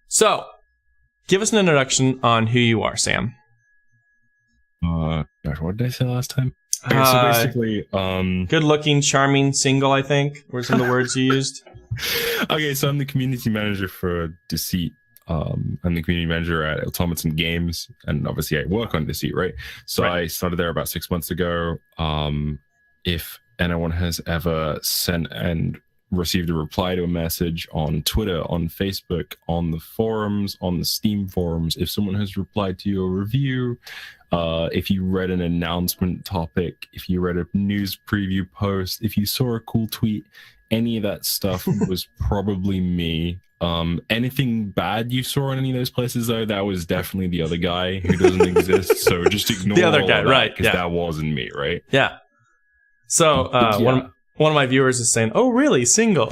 So, give us an introduction on who you are, Sam. Gosh, what did I say last time? Okay, so basically, good-looking, charming, single, I think, were some of the words you used. Okay, so I'm the community manager for Deceit. I'm the community manager at Automaton Games, and obviously I work on Deceit, right? So I started there about 6 months ago. If anyone has ever sent and received a reply to a message on Twitter, on Facebook, on the forums, on the Steam forums, if someone has replied to your review, if you read an announcement topic, if you read a news preview post, if you saw a cool tweet, any of that stuff was probably me. Anything bad you saw in any of those places, though, that was definitely the other guy who doesn't exist. So just ignore the other guy, right? Because that wasn't me, right? Yeah. So one of my viewers is saying, "Oh, really? Single?"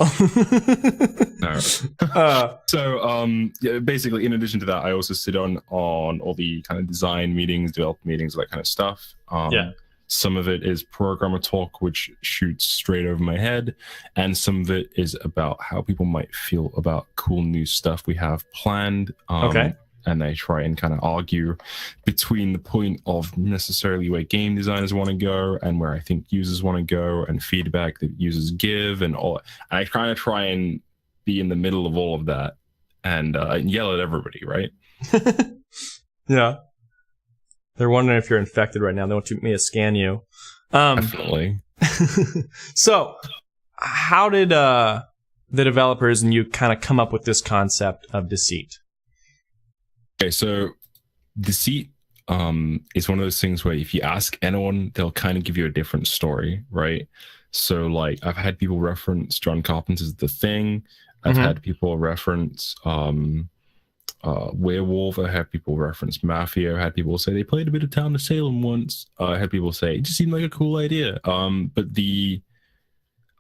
Basically, in addition to that, I also sit on all the kind of design meetings, development meetings, that kind of stuff. Some of it is programmer talk, which shoots straight over my head, and some of it is about how people might feel about cool new stuff we have planned. And I try and kind of argue between the point of necessarily where game designers want to go and where I think users want to go, and feedback that users give, and all. And I kind of try and be in the middle of all of that and yell at everybody, right? Yeah. They're wondering if you're infected right now. They want me to scan you. Definitely. So, how did the developers and you kind of come up with this concept of Deceit? Okay, so Deceit is one of those things where if you ask anyone, they'll kind of give you a different story, right? So, like, I've had people reference John Carpenter's The Thing. I've had people reference Werewolf. I had people reference Mafia. I had people say they played a bit of Town of Salem once. I had people say it just seemed like a cool idea. But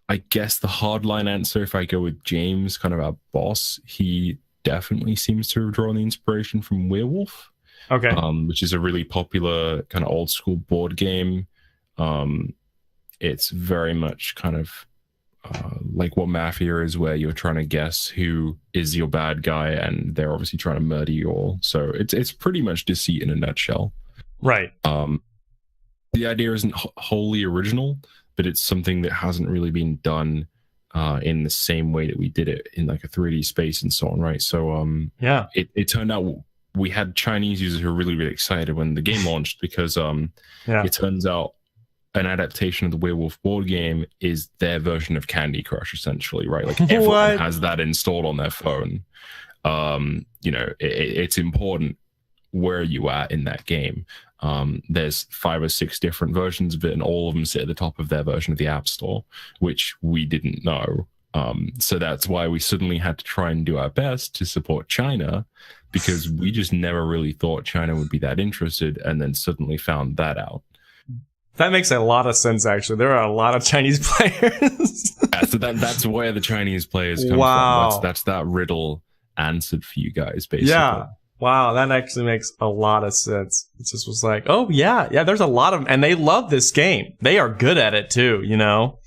I guess the hardline answer, if I go with James, kind of our boss, he definitely seems to have drawn the inspiration from Werewolf. Okay. Which is a really popular kind of old school board game. It's very much kind of like what Mafia is, where you're trying to guess who is your bad guy, and they're obviously trying to murder you all. So it's pretty much Deceit in a nutshell. Right. The idea isn't wholly original, but it's something that hasn't really been done in the same way that we did it in like a 3D space and so on, right? So it turned out we had Chinese users who were really, really excited when the game launched, because it turns out an adaptation of the Werewolf board game is their version of Candy Crush, essentially, right? Like everyone has that installed on their phone. It's important where you are in that game. There's 5 or 6 different versions of it, and all of them sit at the top of their version of the App Store, which we didn't know. So that's why we suddenly had to try and do our best to support China, because we just never really thought China would be that interested, and then suddenly found that out. That makes a lot of sense, actually. There are a lot of Chinese players. So that's where the Chinese players come from. That's that riddle answered for you guys, basically. Yeah. Wow, that actually makes a lot of sense. It just was like, oh, yeah, there's a lot of them. And they love this game. They are good at it, too, you know?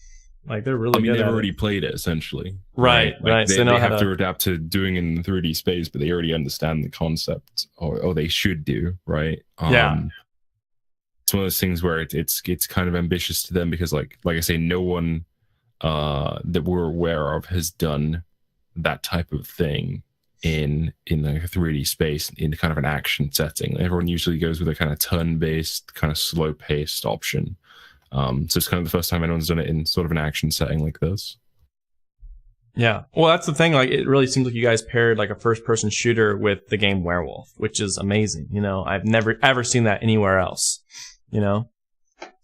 Like, they're really good at it. They've already played it, essentially. Right. They have to adapt to doing it in the 3D space, but they already understand the concept, or they should do, right? It's one of those things where it's kind of ambitious to them, because, like I say, no one that we're aware of has done that type of thing in like a 3D space in kind of an action setting. Everyone usually goes with a kind of turn-based, kind of slow-paced option. So it's kind of the first time anyone's done it in sort of an action setting like this. Yeah. Well, that's the thing. Like, it really seems like you guys paired like a first-person shooter with the game Werewolf, which is amazing. You know, I've never ever seen that anywhere else. You know,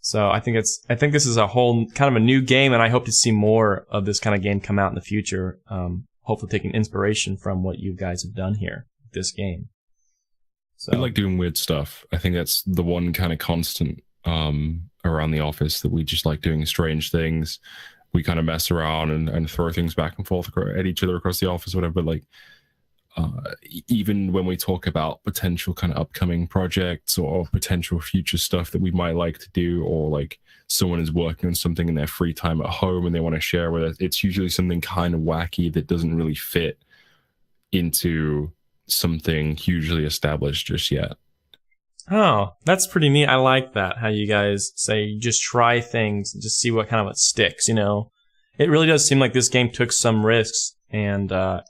so I think this is a whole kind of a new game, and I hope to see more of this kind of game come out in the future. Hopefully taking inspiration from what you guys have done here with this game. So we like doing weird stuff. I think that's the one kind of constant around the office, that we just like doing strange things. We kind of mess around and throw things back and forth at each other across the office, whatever. But like, even when we talk about potential kind of upcoming projects or potential future stuff that we might like to do, or like someone is working on something in their free time at home and they want to share with us, it's usually something kind of wacky that doesn't really fit into something hugely established just yet. Oh, that's pretty neat. I like that. How you guys say you just try things and just see what kind of it sticks, you know? It really does seem like this game took some risks, and I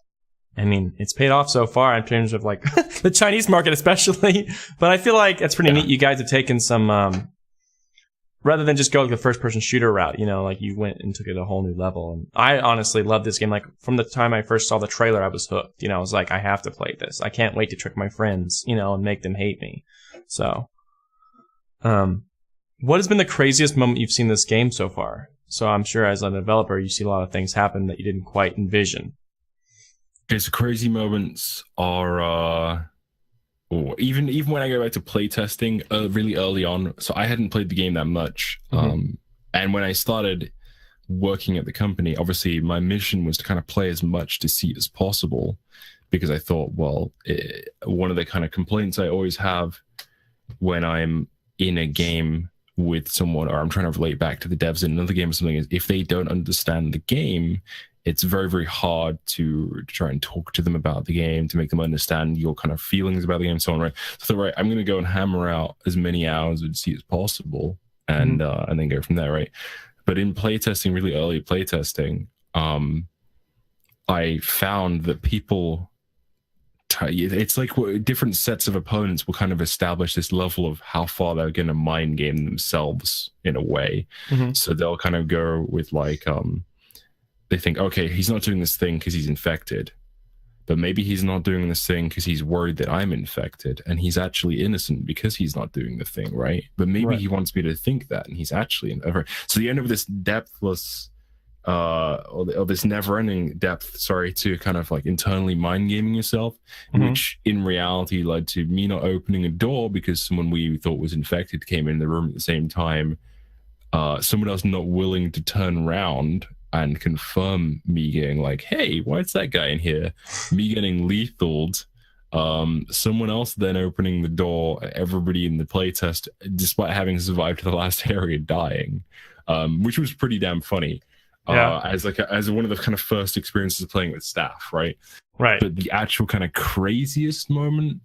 mean, it's paid off so far in terms of like the Chinese market especially. But I feel like it's pretty neat. You guys have taken some rather than just go the first person shooter route, you know, like you went and took it a whole new level. And I honestly love this game. Like from the time I first saw the trailer, I was hooked. You know, I was like, I have to play this. I can't wait to trick my friends, you know, and make them hate me. So, what has been the craziest moment you've seen this game so far? So I'm sure as a developer, you see a lot of things happen that you didn't quite envision. Okay, so crazy moments are even when I go back to playtesting really early on. So I hadn't played the game that much. And when I started working at the company, obviously my mission was to kind of play as much Deceit as possible, because I thought, well, one of the kind of complaints I always have when I'm in a game with someone, or I'm trying to relate back to the devs in another game or something, is if they don't understand the game, it's very, very hard to try and talk to them about the game, to make them understand your kind of feelings about the game and so on, right? So I thought, right, I'm going to go and hammer out as many hours of Deceit as possible and then go from there, right? But in playtesting, really early playtesting, I found that people, it's like different sets of opponents will kind of establish this level of how far they're going to mind game themselves in a way. So they'll kind of go with like, they think, okay, he's not doing this thing because he's infected, but maybe he's not doing this thing because he's worried that I'm infected, and he's actually innocent because he's not doing the thing, right? But maybe he wants me to think that, and he's actually so you end up with this depthless, or this never-ending depth, to kind of like internally mind gaming yourself, which in reality led to me not opening a door because someone we thought was infected came in the room at the same time. Someone else not willing to turn around and confirm me getting like, hey, why is that guy in here? Me getting lethaled. Someone else then opening the door, everybody in the playtest, despite having survived the last area, dying, which was pretty damn funny. As one of the kind of first experiences of playing with staff, right? But the actual kind of craziest moment,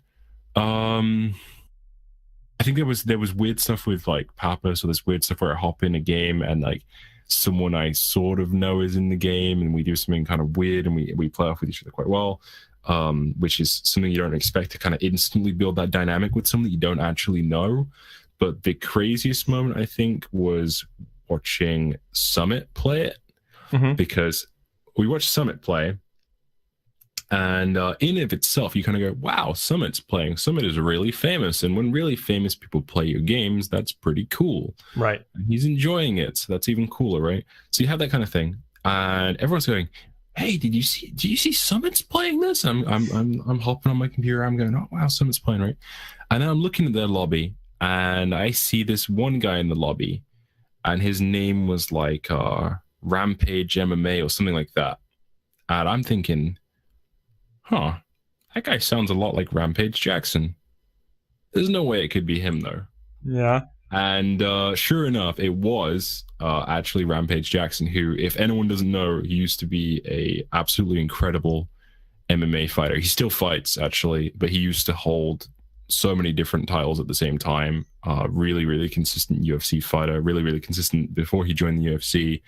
I think there was weird stuff with like Papa, so there's weird stuff where I hop in a game and like someone I sort of know is in the game and we do something kind of weird and we play off with each other quite well, which is something you don't expect to kind of instantly build that dynamic with someone that you don't actually know. But the craziest moment, I think, was watching Summit play it, because we watched Summit play, and in of itself, you kind of go, wow, Summit's playing. Summit is really famous, and when really famous people play your games, that's pretty cool. And he's enjoying it, so that's even cooler, right? So you have that kind of thing, and everyone's going, hey, did you see Summit's playing this? I'm hopping on my computer, I'm going, oh wow, Summit's playing, right? And then I'm looking at their lobby, and I see this one guy in the lobby, and his name was like Rampage MMA or something like that. And I'm thinking, huh, that guy sounds a lot like Rampage Jackson. There's no way it could be him, though. And sure enough, it was actually Rampage Jackson, who, if anyone doesn't know, he used to be a absolutely incredible MMA fighter. He still fights, actually, but he used to hold so many different titles at the same time. Really, really consistent UFC fighter. Really, really consistent before he joined the UFC.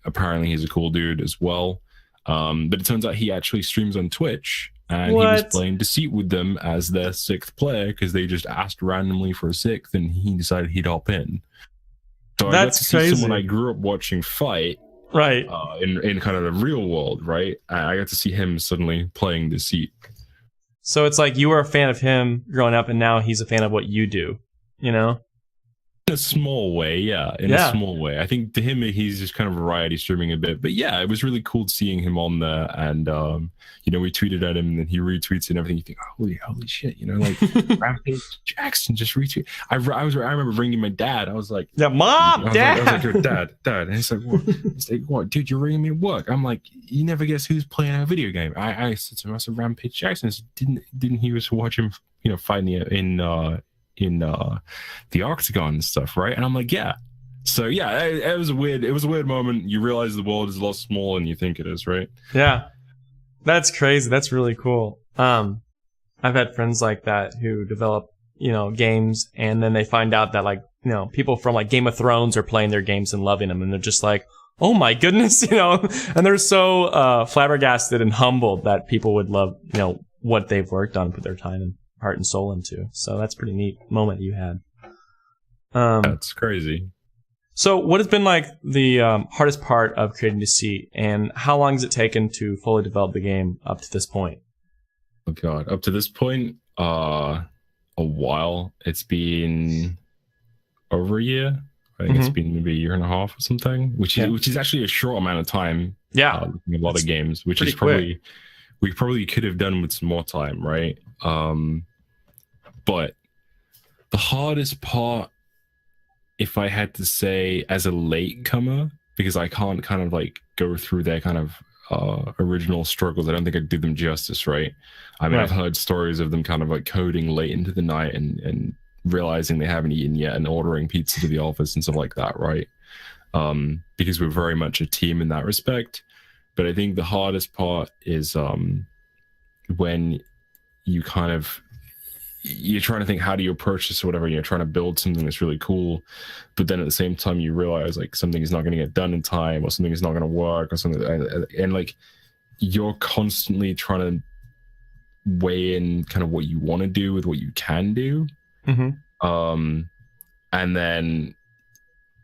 Apparently, he's a cool dude as well. But it turns out he actually streams on Twitch, and he was playing Deceit with them as their 6th player because they just asked randomly for a 6th, and he decided he'd hop in. So I got to see someone I grew up watching fight, in kind of the real world, right? I got to see him suddenly playing Deceit. So it's like you were a fan of him growing up, and now he's a fan of what you do, you know? In a small way, yeah. A small way. I think to him, he's just kind of variety streaming a bit. But yeah, it was really cool seeing him on there. And, we tweeted at him and then he retweets it and everything. You think, holy shit, like Rampage Jackson just retweet. I remember ringing my dad. I was like, Mom, Dad. I was like, Dad. And he's like, what? He's like, what? Dude, you're ringing me at work. I'm like, you never guess who's playing a video game. I said to him, I said, Rampage Jackson. I said, didn't he used to watch him, fighting in the Octagon and stuff, right? And I'm like, yeah. So yeah, it was a weird moment. You realize the world is a lot smaller than you think it is, right? Yeah. That's crazy. That's really cool. I've had friends like that who develop, games, and then they find out that people from like Game of Thrones are playing their games and loving them, and they're just like, oh my goodness, and they're so flabbergasted and humbled that people would love, what they've worked on, put their time and heart and soul into. So that's a pretty neat moment you had. That's crazy. So what has been like the hardest part of creating Deceit, and how long has it taken to fully develop the game up to this point? Oh god, up to this point, a while. It's been over a year. I think it's been maybe a year and a half or something, which is actually a short amount of time. Yeah, looking at a lot of games, which is probably we probably could have done with some more time, right? But the hardest part, if I had to say, as a latecomer, because I can't kind of like go through their kind of original struggles, I don't think I'd do them justice, right? I mean, I've heard stories of them kind of like coding late into the night and realizing they haven't eaten yet and ordering pizza to the office and stuff like that, right? Because we're very much a team in that respect. But I think the hardest part is when you kind of, you're trying to think, how do you approach this or whatever, and you're trying to build something that's really cool, but then at the same time you realize like something is not going to get done in time, or something is not going to work, or something, and like you're constantly trying to weigh in kind of what you want to do with what you can do. And then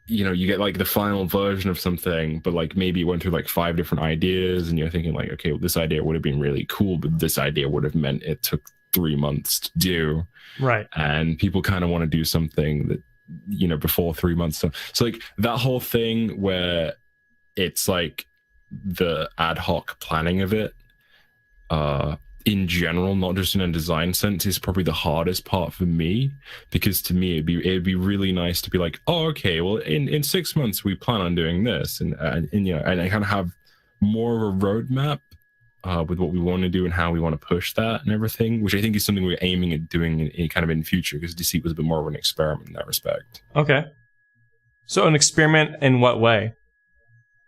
you get like the final version of something, but like maybe it went through like 5 different ideas, and you're thinking like, okay, well, this idea would have been really cool, but this idea would have meant it took 3 months to do, right? And people kind of want to do something that before 3 months, so like that whole thing where it's like the ad hoc planning of it in general, not just in a design sense, is probably the hardest part for me, because to me it'd be really nice to be like, oh, okay, well in 6 months we plan on doing this, and I kind of have more of a roadmap with what we want to do and how we want to push that and everything, which I think is something we're aiming at doing in kind of in future, because Deceit was a bit more of an experiment in that respect. Okay. So an experiment in what way?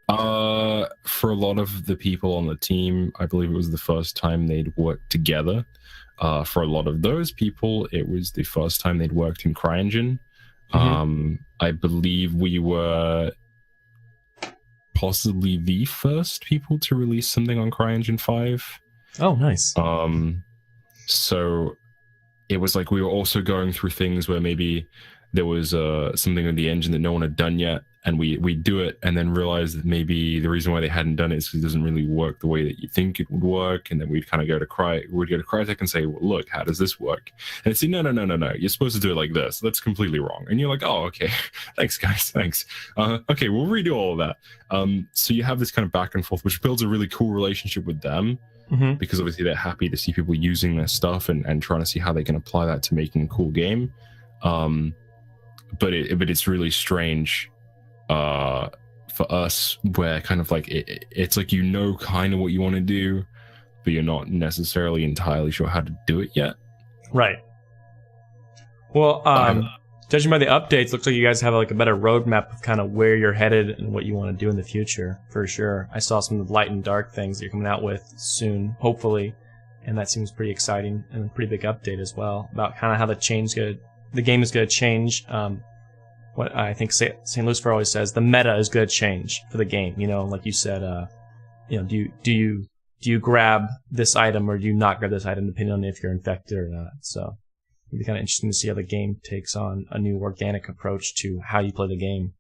For a lot of the people on the team, I believe it was the first time they'd worked together. For a lot of those people, it was the first time they'd worked in CryEngine. I believe we were possibly the first people to release something on CryEngine 5. Oh, nice. So it was like we were also going through things where maybe there was something in the engine that no one had done yet, and we do it and then realize that maybe the reason why they hadn't done it is because it doesn't really work the way that you think it would work, and then we'd kind of go to Crytek and say, well, look, how does this work? And it's say, no, you're supposed to do it like this. That's completely wrong. And you're like, oh, okay, thanks guys, thanks. Okay, we'll redo all of that. So you have this kind of back and forth, which builds a really cool relationship with them, because obviously they're happy to see people using their stuff and trying to see how they can apply that to making a cool game. But it's really strange for us, where kind of like it's like kind of what you want to do, but you're not necessarily entirely sure how to do it yet. Right. Well, judging by the updates, looks like you guys have like a better roadmap of kind of where you're headed and what you want to do in the future, for sure. I saw some of the light and dark things that you're coming out with soon, hopefully, and that seems pretty exciting, and a pretty big update as well about kind of how the game is going to change. What I think St. Lucifer always says, the meta is going to change for the game. Like you said, do you grab this item or do you not grab this item, depending on if you're infected or not. So it'd be kind of interesting to see how the game takes on a new organic approach to how you play the game,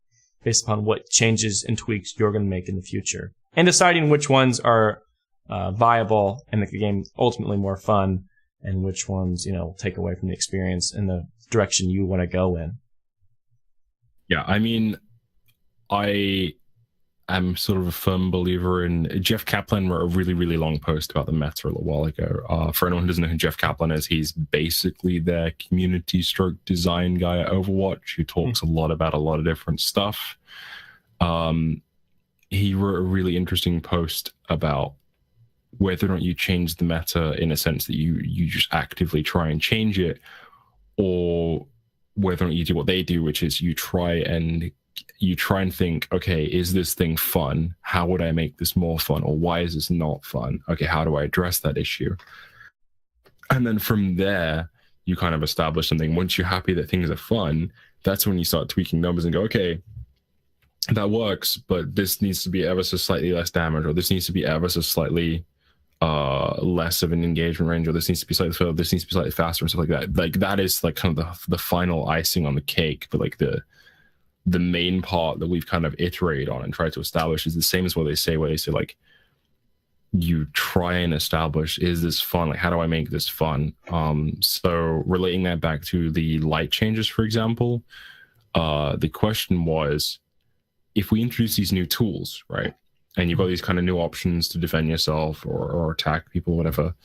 based upon what changes and tweaks you're going to make in the future, and deciding which ones are viable and make the game ultimately more fun, and which ones take away from the experience and the direction you want to go in. Yeah, I mean, I am sort of a firm believer in Jeff Kaplan wrote a really, really long post about the meta a little while ago. For anyone who doesn't know who Jeff Kaplan is, he's basically their community stroke design guy at Overwatch, who talks a lot about a lot of different stuff. He wrote a really interesting post about whether or not you change the meta in a sense that you just actively try and change it, or whether or not you do what they do, which is you try and you try and think, okay, is this thing fun? How would I make this more fun? Or why is this not fun? Okay, how do I address that issue? And then from there, you kind of establish something. Once you're happy that things are fun, that's when you start tweaking numbers and go, okay, that works, but this needs to be ever so slightly less damage, or this needs to be ever so slightly less of an engagement range, or this needs to be slightly further, this needs to be slightly faster, and stuff like that. Like that is like kind of the final icing on the cake, but like the main part that we've kind of iterated on and tried to establish is the same as what they say, where they say like, you try and establish, is this fun? Like, how do I make this fun? So relating that back to the light changes, for example, the question was, if we introduce these new tools, right, and you've got these kind of new options to defend yourself or attack people, whatever,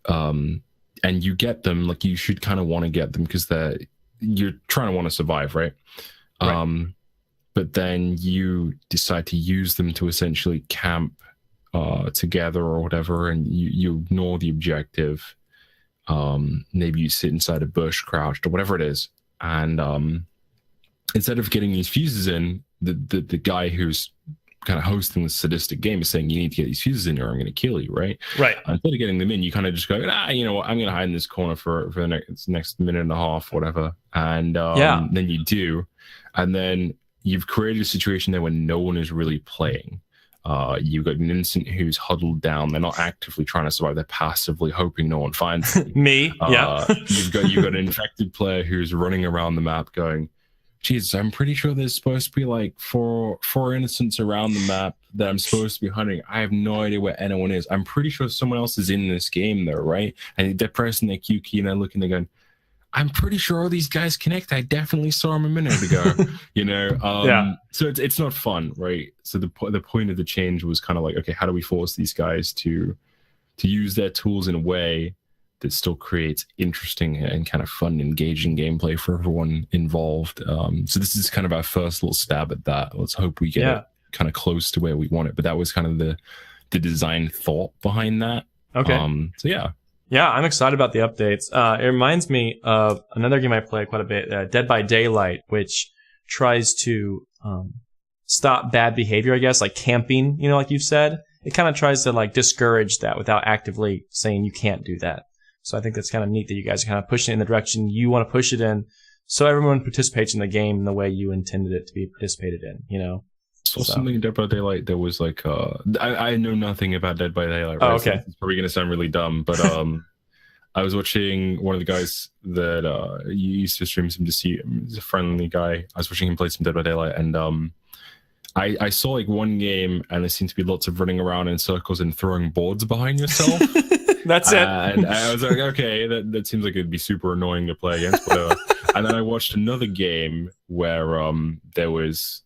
and you get them, like you should kind of want to get them because you're trying to want to survive, right? But then you decide to use them to essentially camp together or whatever, and you ignore the objective. Maybe you sit inside a bush crouched or whatever it is, and instead of getting these fuses in, the guy who's kind of hosting the sadistic game is saying, you need to get these fuses in or I'm going to kill you, right? Instead of getting them in, you kind of just go, you know what, I'm going to hide in this corner for the next minute and a half, whatever. And then you do, and then you've created a situation there where no one is really playing. You've got an innocent who's huddled down. They're not actively trying to survive. They're passively hoping no one finds them. Me, yeah. You've got an infected player who's running around the map going, Jesus, I'm pretty sure there's supposed to be like four innocents around the map that I'm supposed to be hunting. I have no idea where anyone is. I'm pretty sure someone else is in this game though, right? And they're pressing their Q key and they're looking, they're going, I'm pretty sure all these guys connect. I definitely saw them a minute ago, you know? So it's not fun, right? So the point of the change was kind of like, okay, how do we force these guys to use their tools in a way that still creates interesting and kind of fun, engaging gameplay for everyone involved. So this is kind of our first little stab at that. Let's hope we get it kind of close to where we want it. But that was kind of the design thought behind that. Okay. So yeah. Yeah, I'm excited about the updates. It reminds me of another game I play quite a bit, Dead by Daylight, which tries to stop bad behavior, I guess, like camping, you know, like you've said. It kind of tries to like discourage that without actively saying you can't do that. So I think that's kind of neat that you guys are kind of pushing it in the direction you want to push it in, so everyone participates in the game in the way you intended it to be participated in, you know? So something in Dead by Daylight that was like, I know nothing about Dead by Daylight. Right? Oh, okay. So it's probably going to sound really dumb, but I was watching one of the guys that you used to stream some Deceit. He's a friendly guy. I was watching him play some Dead by Daylight, and I saw like one game, and there seemed to be lots of running around in circles and throwing boards behind yourself. That's it. And I was like, okay, that seems like it'd be super annoying to play against, whatever. And then I watched another game where there was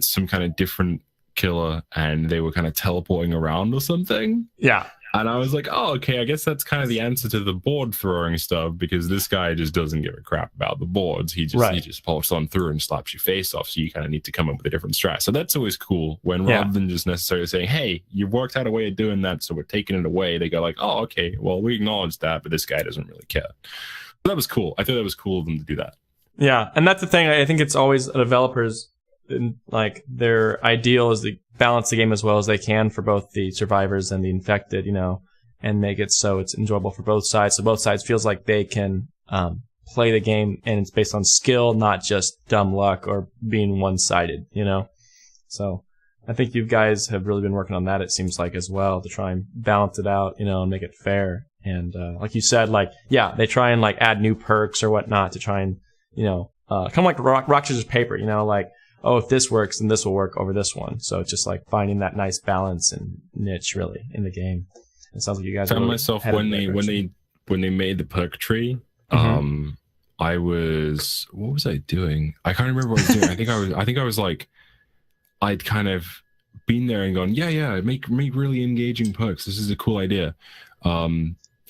some kind of different killer, and they were kind of teleporting around or something. Yeah. And I was like, oh, okay, I guess that's kind of the answer to the board throwing stuff, because this guy just doesn't give a crap about the boards. He just pops on through and slaps your face off. So you kind of need to come up with a different strat. So that's always cool when rather than just necessarily saying, hey, you've worked out a way of doing that, so we're taking it away. They go like, oh, okay, well, we acknowledge that, but this guy doesn't really care. So that was cool. I thought that was cool of them to do that. Yeah. And that's the thing. I think it's always developers, like their ideal is to balance the game as well as they can for both the survivors and the infected, you know, and make it so it's enjoyable for both sides. So both sides feels like they can play the game, and it's based on skill, not just dumb luck or being one-sided, you know. So I think you guys have really been working on that, it seems like, as well, to try and balance it out, you know, and make it fair. And like you said, like, yeah, they try and like add new perks or whatnot to try and, you know, kind of like rock, scissors, paper, you know, like, oh, if this works, then this will work over this one. So it's just like finding that nice balance and niche, really, in the game. It sounds like you guys. I found myself when they made the perk tree. I was, what was I doing? I can't remember what I was doing. I think I was like, I'd kind of been there and gone, yeah, make really engaging perks. This is a cool idea.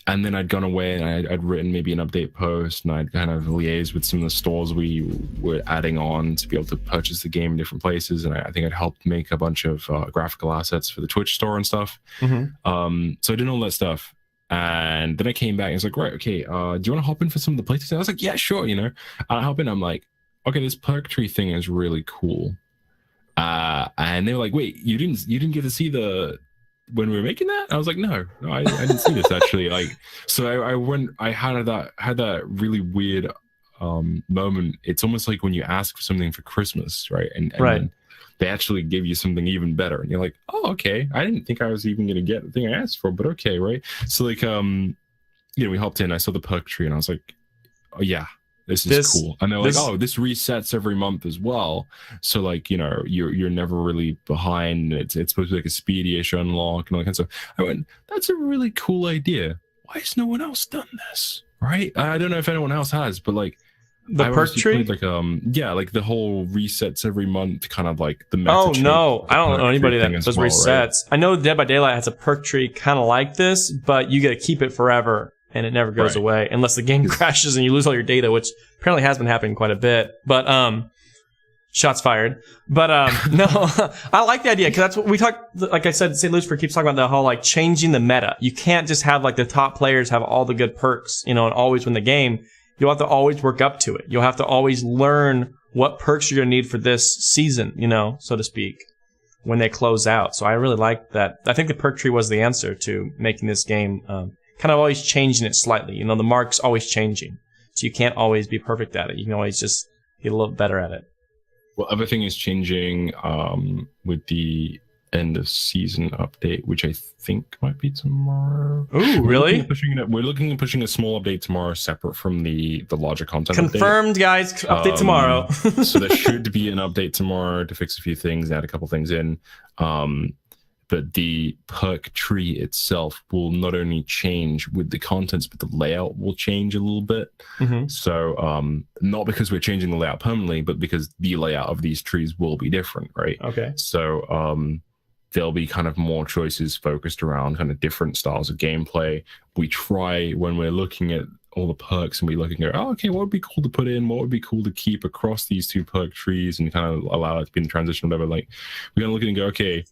And then I'd gone away and I'd written maybe an update post, and I'd kind of liaised with some of the stores we were adding on to be able to purchase the game in different places. And I think I'd helped make a bunch of graphical assets for the Twitch store and stuff. So I did all that stuff. And then I came back and I was like, right, okay, do you want to hop in for some of the playtests? I was like, yeah, sure, you know. And I hop in, I'm like, okay, this perk tree thing is really cool. And they were like, wait, you didn't get to see the when we were making that? I was like, no, I didn't see this actually. Like, so I had that really weird moment. It's almost like when you ask for something for Christmas, right? And Right. then they actually give you something even better, and you're like, oh, okay. I didn't think I was even gonna get the thing I asked for, but okay, right? So like, we hopped in. I saw the perk tree, and I was like, oh yeah, this is cool. And they're like, oh, this resets every month as well. So like, you're never really behind. It's supposed to be like a speedy-ish unlock and all that kind of stuff. I went, that's a really cool idea. Why has no one else done this? Right? I don't know if anyone else has, but like the perk tree, like like the whole resets every month, kind of like the meta. Oh no, I don't know anybody that does resets. Right? I know Dead by Daylight has a perk tree kind of like this, but you got to keep it forever. And it never goes away unless the game crashes and you lose all your data, which apparently has been happening quite a bit. But shots fired. But no, I like the idea because that's what we talk. Like I said, St. Lucifer keeps talking about the whole like changing the meta. You can't just have like the top players have all the good perks, and always win the game. You'll have to always work up to it. You'll have to always learn what perks you're gonna need for this season, so to speak, when they close out. So I really like that. I think the perk tree was the answer to making this game. Kind of always changing it slightly. The mark's always changing. So you can't always be perfect at it. You can always just get a little better at it. Well, everything is changing with the end of season update, which I think might be tomorrow. Ooh, really? We're looking at pushing a small update tomorrow separate from the larger content Confirmed, update. Guys. Update tomorrow. So there should be an update tomorrow to fix a few things, add a couple things in. But the perk tree itself will not only change with the contents, but the layout will change a little bit. Mm-hmm. So not because we're changing the layout permanently, but because the layout of these trees will be different, right? Okay. So there'll be kind of more choices focused around kind of different styles of gameplay. We try, when we're looking at all the perks, and we look and go, oh, okay, what would be cool to put in? What would be cool to keep across these two perk trees and kind of allow it to be in the transition, whatever. Like, we're going to look at it and go, okay,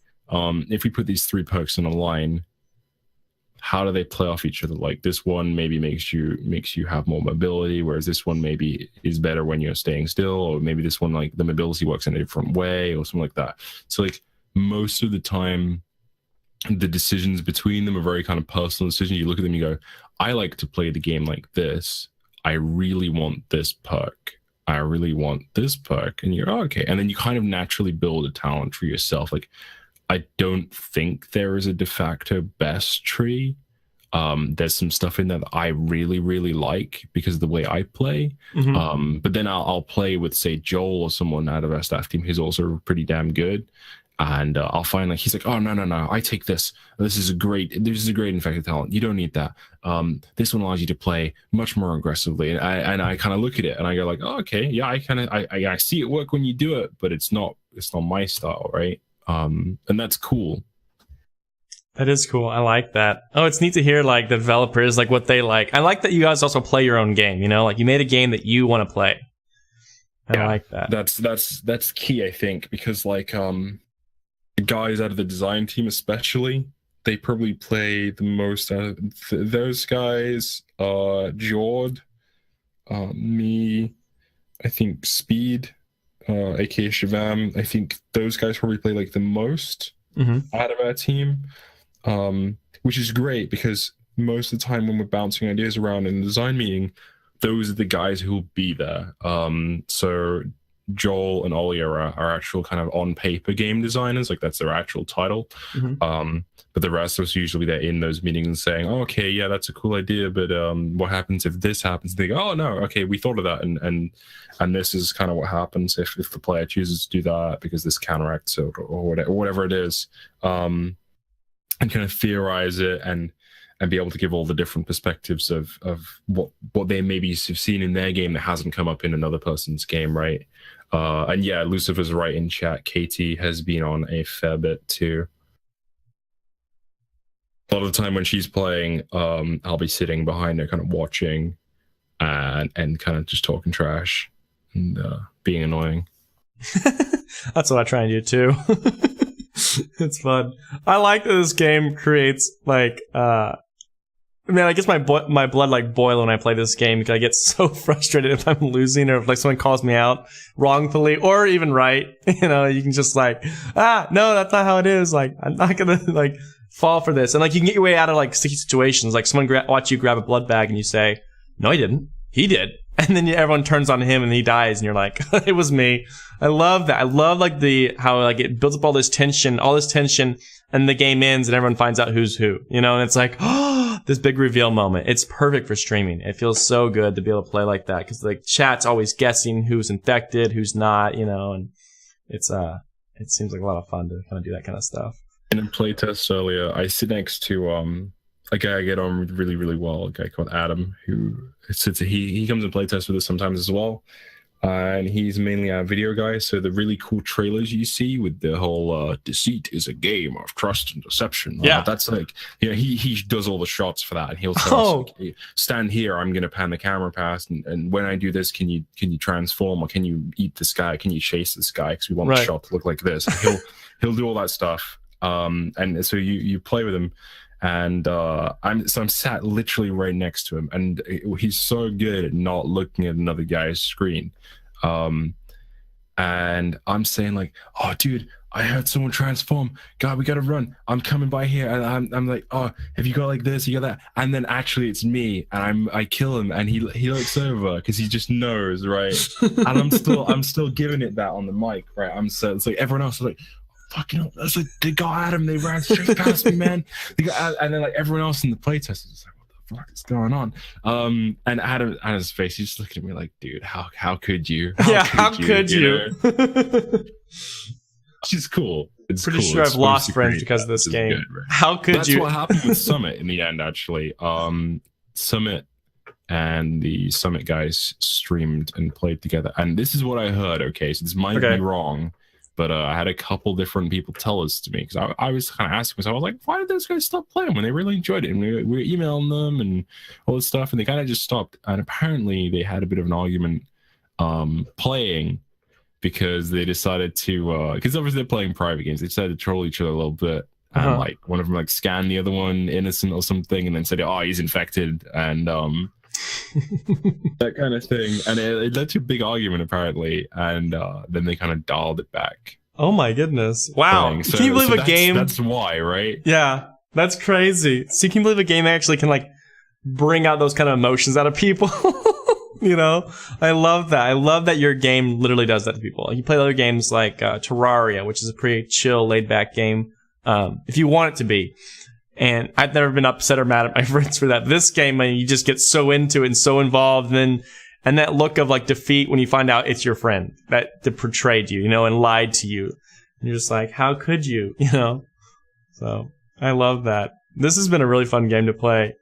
if we put these three perks in a line, how do they play off each other? Like, this one maybe makes you have more mobility, whereas this one maybe is better when you're staying still, or maybe this one, like, the mobility works in a different way or something like that. So like most of the time the decisions between them are very kind of personal decisions. You look at them, you go, I like to play the game like this. I really want this perk. I really want this perk. And you're, oh, okay. And then you kind of naturally build a talent for yourself. Like, I don't think there is a de facto best tree. There's some stuff in there that I really, really like because of the way I play. Mm-hmm. But then I'll play with, say, Joel or someone out of our staff team who's also pretty damn good. And I'll find, like, he's like, oh, no, I take this. This is a great infected talent. You don't need that. This one allows you to play much more aggressively. And I kind of look at it and I go like, oh, okay, yeah, I see it work when you do it, but it's not my style, right? And that's cool. That is cool. I like that. Oh, it's neat to hear, like, the developers, like, what they like. I like that you guys also play your own game, like, you made a game that you want to play. I like that. That's key, I think, because, like, the guys out of the design team especially, they probably play the most out of those guys. Jord, me, I think Speed, aka Shivam, I think those guys probably play, like, the most out of our team, which is great because most of the time when we're bouncing ideas around in the design meeting, those are the guys who will be there. So Joel and Ollie are actual kind of on paper game designers, like that's their actual title. But the rest of us usually they're in those meetings and saying, oh, okay, yeah, that's a cool idea, but what happens if this happens? They go, oh no, okay, we thought of that, and this is kind of what happens if the player chooses to do that because this counteracts it or whatever it is, and kind of theorize it and be able to give all the different perspectives of what they maybe have seen in their game that hasn't come up in another person's game, right? And yeah, Lucifer's right in chat. Katie has been on a fair bit too. A lot of the time when she's playing, I'll be sitting behind her kind of watching and kind of just talking trash and being annoying. That's what I try and do too. It's fun. I like that this game creates, like, Man, I guess my blood like boil when I play this game because I get so frustrated if I'm losing or if like someone calls me out wrongfully or even right. You know, you can just like, no, that's not how it is. Like, I'm not gonna like fall for this. And like, you can get your way out of like sticky situations. Like, someone watch you grab a blood bag and you say, "No, he didn't. He did." And then everyone turns on him and he dies, and you're like, "It was me." I love that. I love like how like it builds up all this tension, and the game ends and everyone finds out who's who. You know, and it's like, oh, this big reveal moment. It's perfect for streaming. It feels so good to be able to play like that because like chat's always guessing who's infected, who's not. You know, and it seems like a lot of fun to kind of do that kind of stuff. And in playtests earlier, I sit next to a guy I get on with really, really well, a guy called Adam, who sits. He comes and playtests with us sometimes as well, and he's mainly our video guy. So the really cool trailers you see with the whole Deceit is a game of trust and deception. Yeah, that's like, you know, he does all the shots for that, and he'll tell us, like, stand here, I'm gonna pan the camera past, and when I do this, can you transform, or can you eat this guy? Can you chase this guy? Because we want the shot to look like this. And he'll do all that stuff. And so you play with him, and I'm sat literally right next to him, and he's so good at not looking at another guy's screen. And I'm saying like, "Oh, dude, I heard someone transform. God, we gotta run. I'm coming by here." And I'm like, "Oh, have you got like this? You got that?" And then actually it's me, and I kill him, and he looks over because he just knows, right? And I'm still giving it that on the mic, right? It's like everyone else is like, "Fucking hell, that's like they got Adam, they ran straight past me, man." And then like everyone else in the playtest is just like, "What the fuck is going on?" And Adam's face, he's just looking at me like, "Dude, how could you? How could you?" She's cool. It's pretty cool. sure I've lost friends because of this game. Good, right? How could That's you? That's what happened with Summit in the end, actually. Summit and the Summit guys streamed and played together, and this is what I heard. Okay, so this might be wrong. But I had a couple different people tell us to me, because I was kind of asking myself, I was like, why did those guys stop playing when they really enjoyed it? And we were emailing them and all this stuff, and they kind of just stopped. And apparently they had a bit of an argument playing, because they decided to, because obviously they're playing private games, they decided to troll each other a little bit. And like one of them like scanned the other one innocent or something, and then said, "Oh, he's infected," and that kind of thing. And it led to a big argument apparently, and then they kind of dialed it back. Oh my goodness. Wow. So, can you believe a game? That's why, right? Yeah, that's crazy. So you can believe a game actually can like bring out those kind of emotions out of people. You know, I love that. I love that your game literally does that to people. You play other games like Terraria, which is a pretty chill, laid back game, if you want it to be. And I've never been upset or mad at my friends for that. This game, you just get so into it and so involved, and that look of like defeat when you find out it's your friend that betrayed you, you know, and lied to you. And you're just like, how could you, you know? So I love that. This has been a really fun game to play.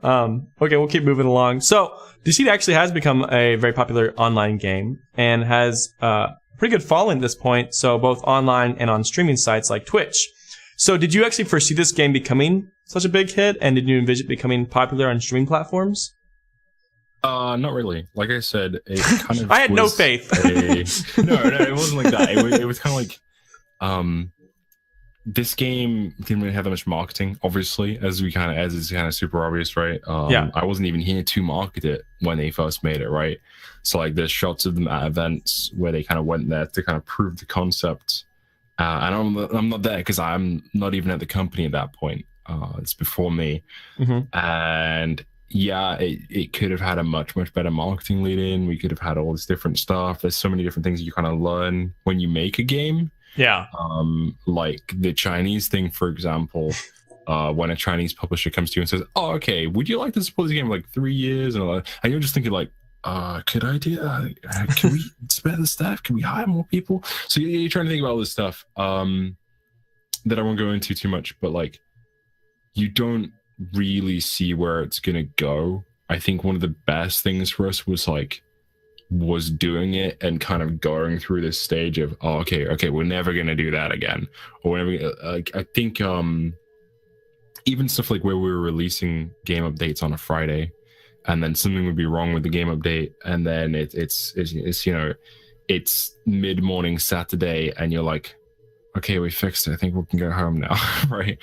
Okay, we'll keep moving along. So Deceit actually has become a very popular online game and has pretty good following at this point. So both online and on streaming sites like Twitch. So did you actually foresee this game becoming such a big hit, and did you envision it becoming popular on streaming platforms? Not really. Like I said, it kind of I had no faith. No, it wasn't like that. It was kind of like this game didn't really have that much marketing, obviously, as it's kind of super obvious, right? Yeah. I wasn't even here to market it when they first made it, right? So like there's shots of them at events where they kind of went there to kind of prove the concept. And I'm not there because I'm not even at the company at that point. It's before me. Mm-hmm. And yeah, it could have had a much better marketing lead in. We could have had all this different stuff. There's so many different things you kind of learn when you make a game. Yeah. Like the Chinese thing, for example. When a Chinese publisher comes to you and says, "Oh, okay, would you like to support this game for like 3 years?" And you're just thinking like, could I do that? Can we spare the staff? Can we hire more people? So you're trying to think about all this stuff that I won't go into too much, but like you don't really see where it's gonna go. I think one of the best things for us was doing it and kind of going through this stage of, oh, okay, we're never gonna do that again, or whenever. I think even stuff like where we were releasing game updates on a Friday, and then something would be wrong with the game update, and then it's you know, it's mid-morning Saturday, and you're like, okay, we fixed it. I think we can go home now, right?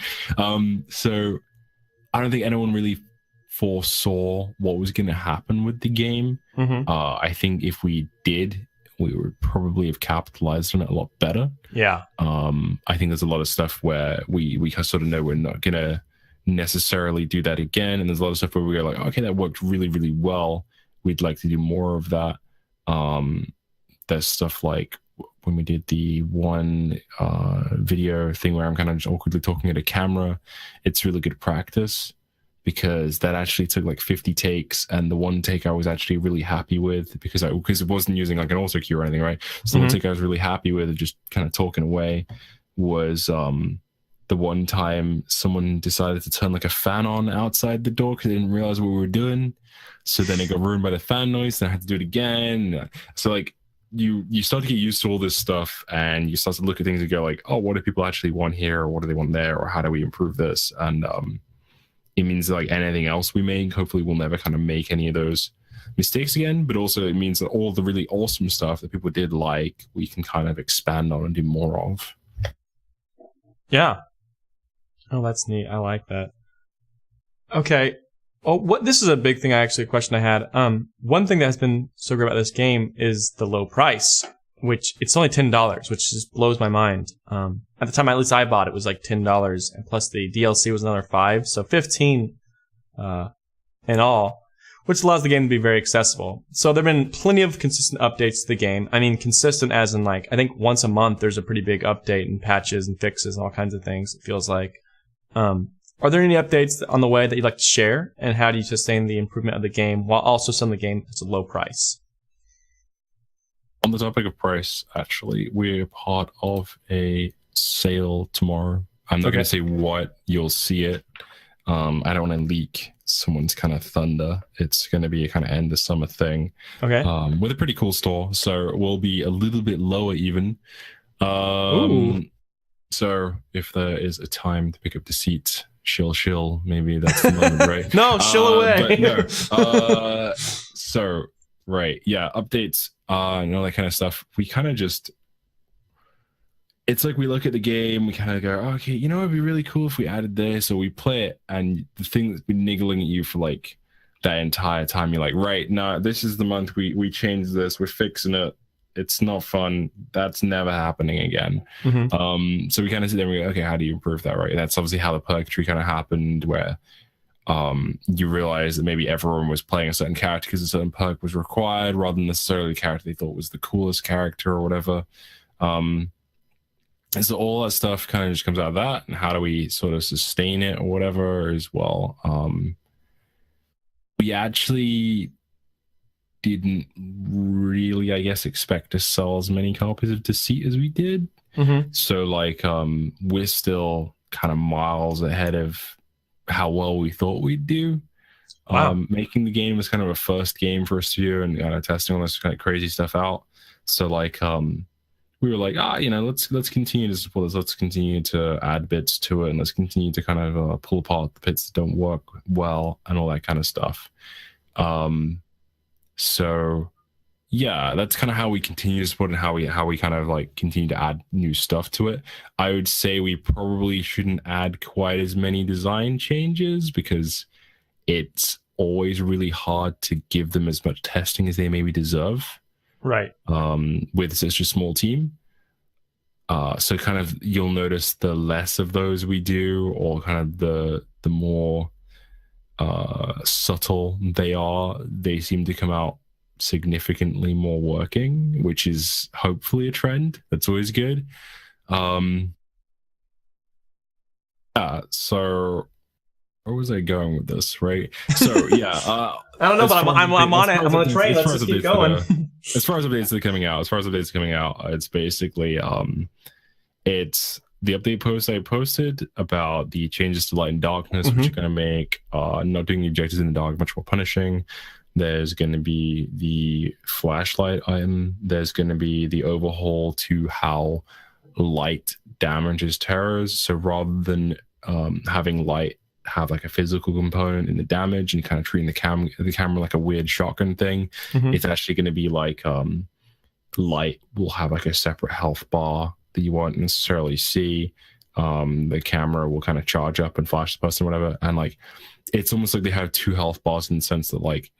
So I don't think anyone really foresaw what was going to happen with the game. I think if we did, we would probably have capitalized on it a lot better. Yeah. I think there's a lot of stuff where we sort of know we're not going to necessarily do that again. And there's a lot of stuff where we go like, okay, that worked really, really well. We'd like to do more of that. There's stuff like when we did the one video thing where I'm kind of just awkwardly talking at a camera. It's really good practice because that actually took like 50 takes, and the one take I was actually really happy with because it wasn't using like an auto cue or anything, right? So the one take I was really happy with, just kind of talking away, was the one time someone decided to turn like a fan on outside the door because they didn't realize what we were doing. So then it got ruined by the fan noise, and I had to do it again. So like you start to get used to all this stuff, and you start to look at things and go like, oh, what do people actually want here, or what do they want there, or how do we improve this? And it means that, like anything else we make, hopefully we'll never kind of make any of those mistakes again. But also it means that all the really awesome stuff that people did like, we can kind of expand on and do more of. Yeah. Oh, that's neat. I like that. Okay. Oh, this is a big thing. A question I had. One thing that has been so great about this game is the low price, which it's only $10, which just blows my mind. At the time, at least I bought it, was like $10, and plus the DLC was another $5, so $15 in all, which allows the game to be very accessible. So there've been plenty of consistent updates to the game. I mean, consistent as in like I think once a month there's a pretty big update and patches and fixes and all kinds of things. It feels like. Are there any updates on the way that you'd like to share, and how do you sustain the improvement of the game while also selling the game at a low price? On the topic of price, actually, we're part of a sale tomorrow. I'm not going to say what, you'll see it. I don't want to leak someone's kind of thunder. It's going to be a kind of end of summer thing. Okay. With a pretty cool store, so we'll be a little bit lower even. So if there is a time to pick up Deceit, shill, maybe that's the moment, right? No, shill away. No. So, right, yeah, updates and all that kind of stuff. We kind of just, it's like we look at the game, we kind of go, oh, okay, you know, it'd be really cool if we added this, or we play it, and the thing that's been niggling at you for like that entire time, you're like, right, no, this is the month we changed this, we're fixing it. It's not fun. That's never happening again. So we kind of sit there and we go, okay, how do you improve that, right? That's obviously how the purgatory kind of happened, where you realize that maybe everyone was playing a certain character because a certain perk was required rather than necessarily the character they thought was the coolest character or whatever. And so all that stuff kind of just comes out of that, and how do we sort of sustain it or whatever as well. We actually didn't really, I guess, expect to sell as many copies of Deceit as we did. So like we're still kind of miles ahead of how well we thought we'd do. Wow. Making the game was kind of a first game for us to do, and kind of testing all this kind of crazy stuff out. So like we were like, you know, let's continue to support this, let's continue to add bits to it, and let's continue to kind of pull apart the bits that don't work well and all that kind of stuff. So yeah, that's kind of how we continue to support, and how we kind of like continue to add new stuff to it. I would say we probably shouldn't add quite as many design changes, because it's always really hard to give them as much testing as they maybe deserve. Right. With such a small team. So kind of you'll notice the less of those we do, or kind of the more subtle they are, they seem to come out significantly more working, which is hopefully a trend. That's always good. So where was I going with this, right? So yeah, I don't know, but I'm on it. I'm on the train. Let's just keep going. As far as updates that are coming out, it's basically it's the update post I posted about the changes to light and darkness, which are going to make not doing the objectives in the dark much more punishing. There's going to be the flashlight item. There's going to be the overhaul to how light damages terrors. So rather than having light have like a physical component in the damage and kind of treating the camera like a weird shotgun thing, it's actually going to be like light will have like a separate health bar that you won't necessarily see. the camera will kind of charge up and flash the person or whatever. And like, it's almost like they have 2 health bars in the sense that like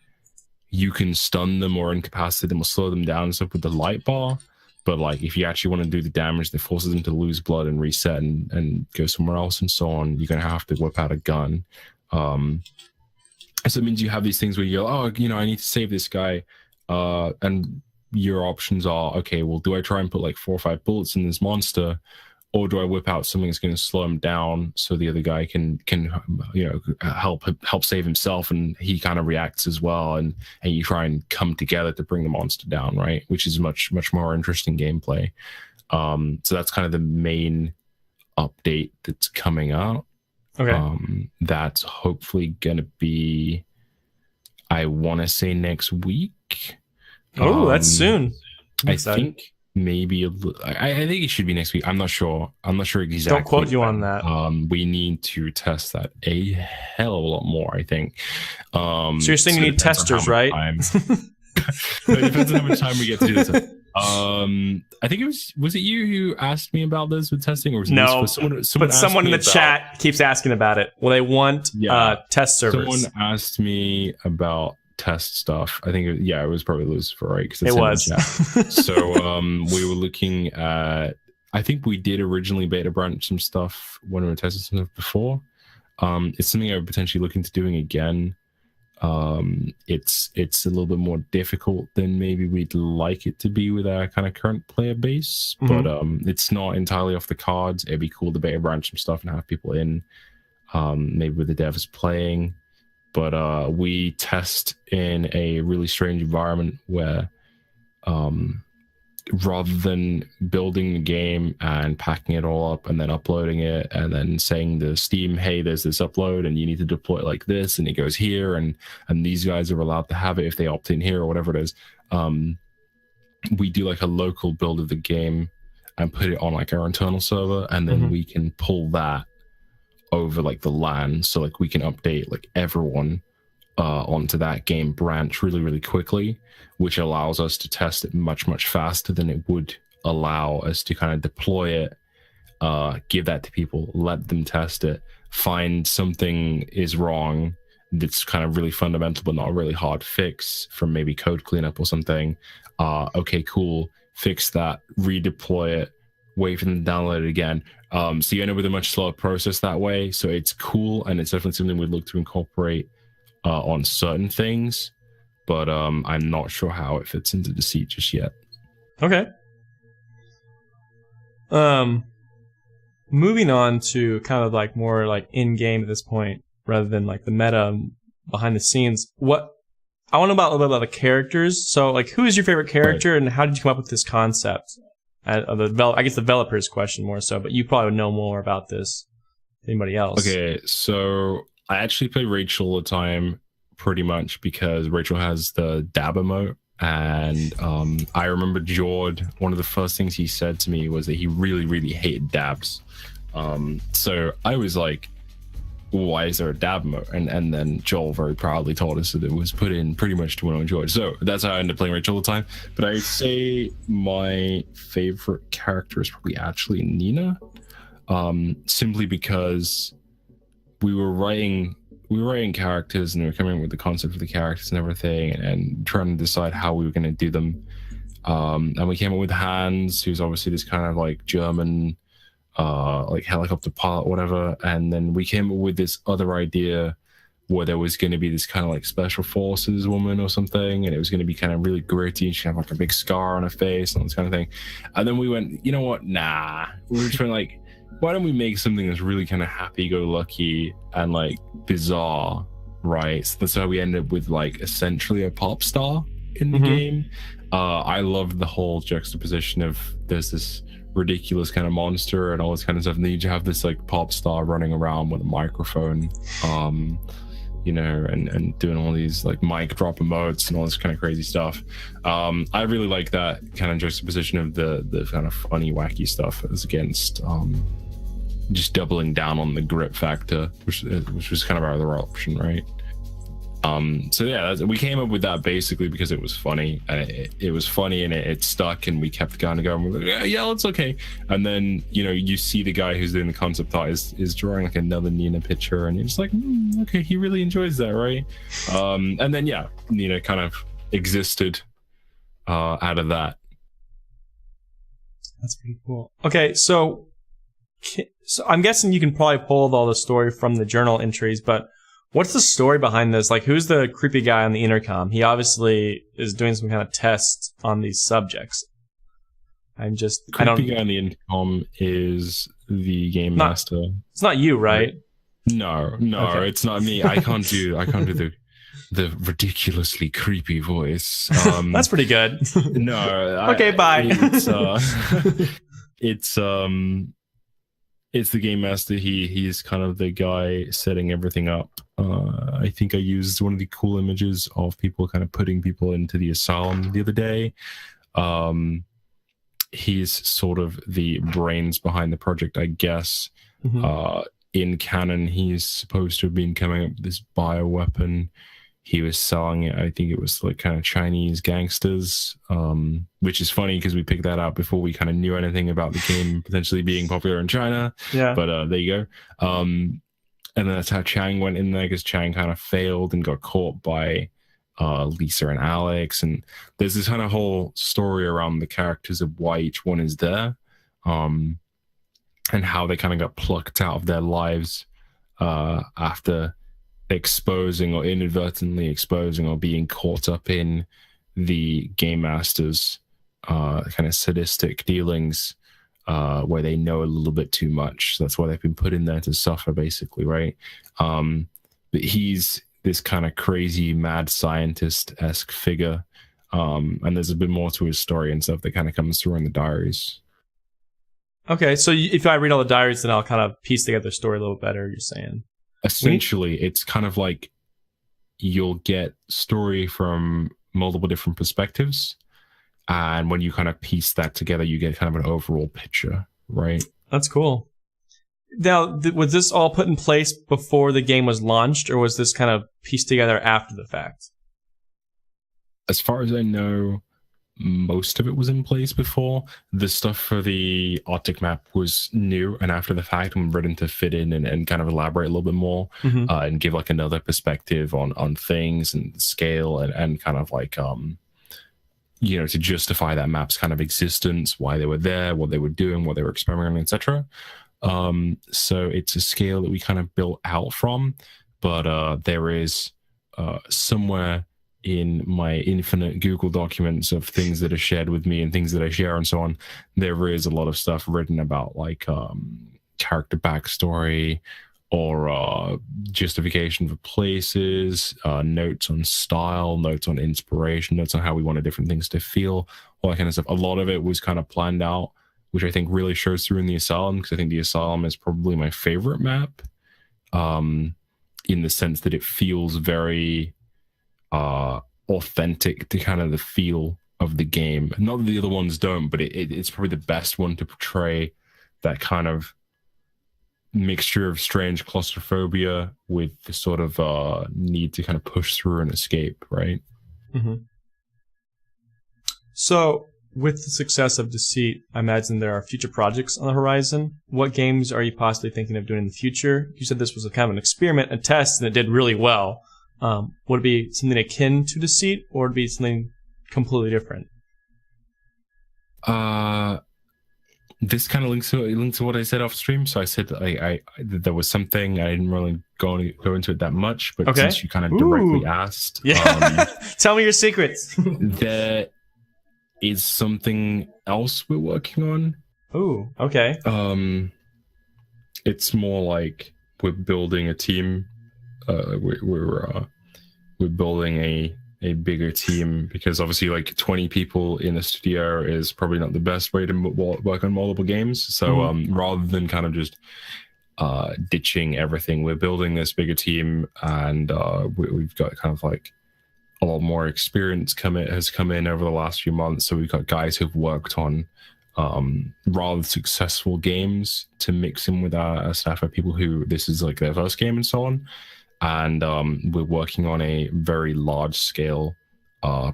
you can stun them or incapacitate them or slow them down and stuff with the light bar. But like, if you actually want to do the damage that forces them to lose blood and reset and go somewhere else and so on, you're going to have to whip out a gun. So it means you have these things where you go, oh, you know, I need to save this guy. And your options are, okay, well, do I try and put like 4 or 5 bullets in this monster? Or do I whip out something that's going to slow him down so the other guy can you know, help save himself, and he kind of reacts as well, and you try and come together to bring the monster down, right? Which is much more interesting gameplay. So that's kind of the main update that's coming out. Okay. That's hopefully gonna be, I want to say next week. Oh, that's soon. I think maybe I think it should be next week. I'm not sure exactly. Don't quote you on that. We need to test that a hell of a lot more, I think. So you're saying you need testers, right? It depends on how much time we get to do this. I think was it you who asked me about this with testing, or was it someone in the chat keeps asking about it. Well, they want test servers. Someone asked me about test stuff. I think it was probably Lucifer, right? Because it was. So we were looking at, I think we did originally beta branch some stuff when we were testing some stuff before. It's something I'm potentially looking to doing again. It's a little bit more difficult than maybe we'd like it to be with our kind of current player base, but it's not entirely off the cards. It'd be cool to beta branch some stuff and have people in, maybe with the devs playing. But we test in a really strange environment where rather than building the game and packing it all up and then uploading it and then saying to Steam, hey, there's this upload and you need to deploy it like this and it goes here and these guys are allowed to have it if they opt in here or whatever it is, we do like a local build of the game and put it on like our internal server, and then we can pull that over like the LAN, so like we can update like everyone onto that game branch really quickly, which allows us to test it much faster than it would allow us to kind of deploy it, give that to people, let them test it, find something is wrong that's kind of really fundamental but not a really hard fix from maybe code cleanup or something. Okay, cool, fix that, redeploy it, wait for them to download it again. So you end up with a much slower process that way. So it's cool, and it's definitely something we'd look to incorporate on certain things, but I'm not sure how it fits into Deceit just yet. Okay. Moving on to kind of like more like in-game at this point, rather than like the meta behind the scenes. What I want to know a little bit about the characters. So like, who is your favorite character, and how did you come up with this concept? I guess the developer's question more so, but you probably know more about this than anybody else. Okay, so I actually play Rachel all the time, pretty much because Rachel has the dab emote, and I remember Jord, one of the first things he said to me was that he really hated dabs. So I was like, why is there a dab emote? And then Joel very proudly told us that it was put in pretty much to annoy George. So that's how I ended up playing Rachel all the time. But I'd say my favorite character is probably actually Nina, simply because we were writing characters and we were coming up with the concept of the characters and everything, and trying to decide how we were going to do them. And we came up with Hans, who's obviously this kind of like German like helicopter pilot, whatever, and then we came up with this other idea where there was going to be this kind of like special forces woman or something, and it was going to be kind of really gritty. She had like a big scar on her face and all this kind of thing. And then we went, you know what, nah, we were trying like, why don't we make something that's really kind of happy-go-lucky and like bizarre, right? So that's how we ended up with like essentially a pop star in the game. I loved the whole juxtaposition of there's this ridiculous kind of monster and all this kind of stuff, and then you have this like pop star running around with a microphone, you know, and doing all these like mic drop emotes and all this kind of crazy stuff. I really like that kind of juxtaposition of the kind of funny, wacky stuff as against just doubling down on the grit factor, which was kind of our other option, right? So yeah, we came up with that basically because it was funny. It was funny and it stuck, and we kept kind of going. We're like, yeah, it's okay. And then you see the guy who's doing the concept art is drawing like another Nina picture, and you're just like, okay, he really enjoys that, right? And then yeah, Nina kind of existed out of that. That's pretty cool. Okay, so I'm guessing you can probably pull all the story from the journal entries, but what's the story behind this? Like, who's the creepy guy on the intercom? He obviously is doing some kind of test on these subjects. Creepy guy on the intercom is the game master. It's not you, right? No, okay. It's not me. I can't do the ridiculously creepy voice. That's pretty good. No. Okay, bye. It's the game master. He's kind of the guy setting everything up. I think I used one of the cool images of people kind of putting people into the asylum the other day. He's sort of the brains behind the project, I guess. Mm-hmm. In canon, he's supposed to have been coming up with this bioweapon. He was selling it. I think it was like kind of Chinese gangsters, which is funny because we picked that out before we kind of knew anything about the game potentially being popular in China. Yeah. But there you go. And then that's how Chang went in there, because Chang kind of failed and got caught by Lisa and Alex. And there's this kind of whole story around the characters of why each one is there, and how they kind of got plucked out of their lives after exposing or inadvertently exposing or being caught up in the game master's kind of sadistic dealings, where they know a little bit too much. So that's why they've been put in there to suffer, basically, right? But he's this kind of crazy mad scientist-esque figure, and there's a bit more to his story and stuff that kind of comes through in the diaries. Okay, so if I read all the diaries, then I'll kind of piece together the story a little better, you're saying. Essentially, it's kind of like you'll get story from multiple different perspectives, and when you kind of piece that together, you get kind of an overall picture, right? That's cool. Now, was this all put in place before the game was launched, or was this kind of pieced together after the fact? As far as I know, most of it was in place before. The stuff for the Arctic map was new and after the fact, and written to fit in and kind of elaborate a little bit more, mm-hmm. And give like another perspective on things and scale and kind of like to justify that map's kind of existence, why they were there, what they were doing, what they were experimenting, etc. So it's a scale that we kind of built out from, but there is somewhere in my infinite Google documents of things that are shared with me and things that I share and so on, there is a lot of stuff written about like character backstory or justification for places, notes on style, notes on inspiration, notes on how we wanted different things to feel, all that kind of stuff. A lot of it was kind of planned out, which I think really shows through in the Asylum, because I think the Asylum is probably my favorite map, in the sense that it feels very authentic to kind of the feel of the game. Not that the other ones don't, but it's probably the best one to portray that kind of mixture of strange claustrophobia with the sort of need to kind of push through and escape, right? Mm-hmm. So, with the success of Deceit, I imagine there are future projects on the horizon. What games are you possibly thinking of doing in the future? You said this was a kind of an experiment, a test, and it did really well. Would it be something akin to Deceit, or would it be something completely different? This kind of links to what I said off stream. So I said I there was something, I didn't really go into it that much, but okay. Since you kind of directly asked, Tell me your secrets. There is something else we're working on. Ooh, okay. It's more like we're building a team. We're building a bigger team, because obviously like 20 people in a studio is probably not the best way to work on multiple games. So rather than kind of just ditching everything, we're building this bigger team, and we've got kind of like a lot more experience has come in over the last few months. So we've got guys who've worked on rather successful games to mix in with our staff of people who this is like their first game and so on. and we're working on a very large scale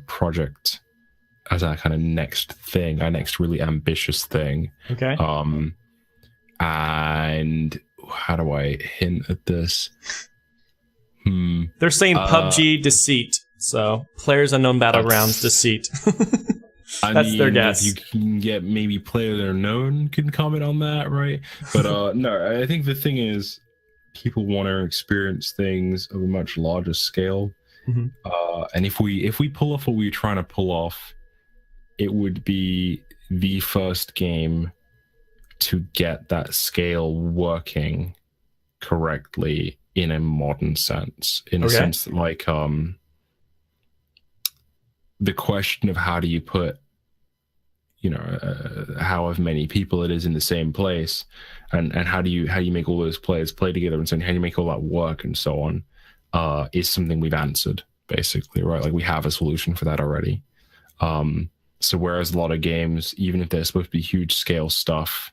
project as our kind of next thing, our next really ambitious thing. Okay. And how do I hint at this? They're saying PUBG Deceit. So Players Unknown Battlegrounds Deceit. That's their guess. If you can get maybe Players Unknown can comment on that, right? But no, I think the thing is, people want to experience things of a much larger scale. Mm-hmm. And if we pull off what we're trying to pull off, it would be the first game to get that scale working correctly in a modern sense. In a sense that, like, the question of how do you put, however many people it is in the same place, and how do you make all those players play together, and so how do you make all that work and so on, is something we've answered, basically, right? Like, we have a solution for that already. So whereas a lot of games, even if they're supposed to be huge scale stuff,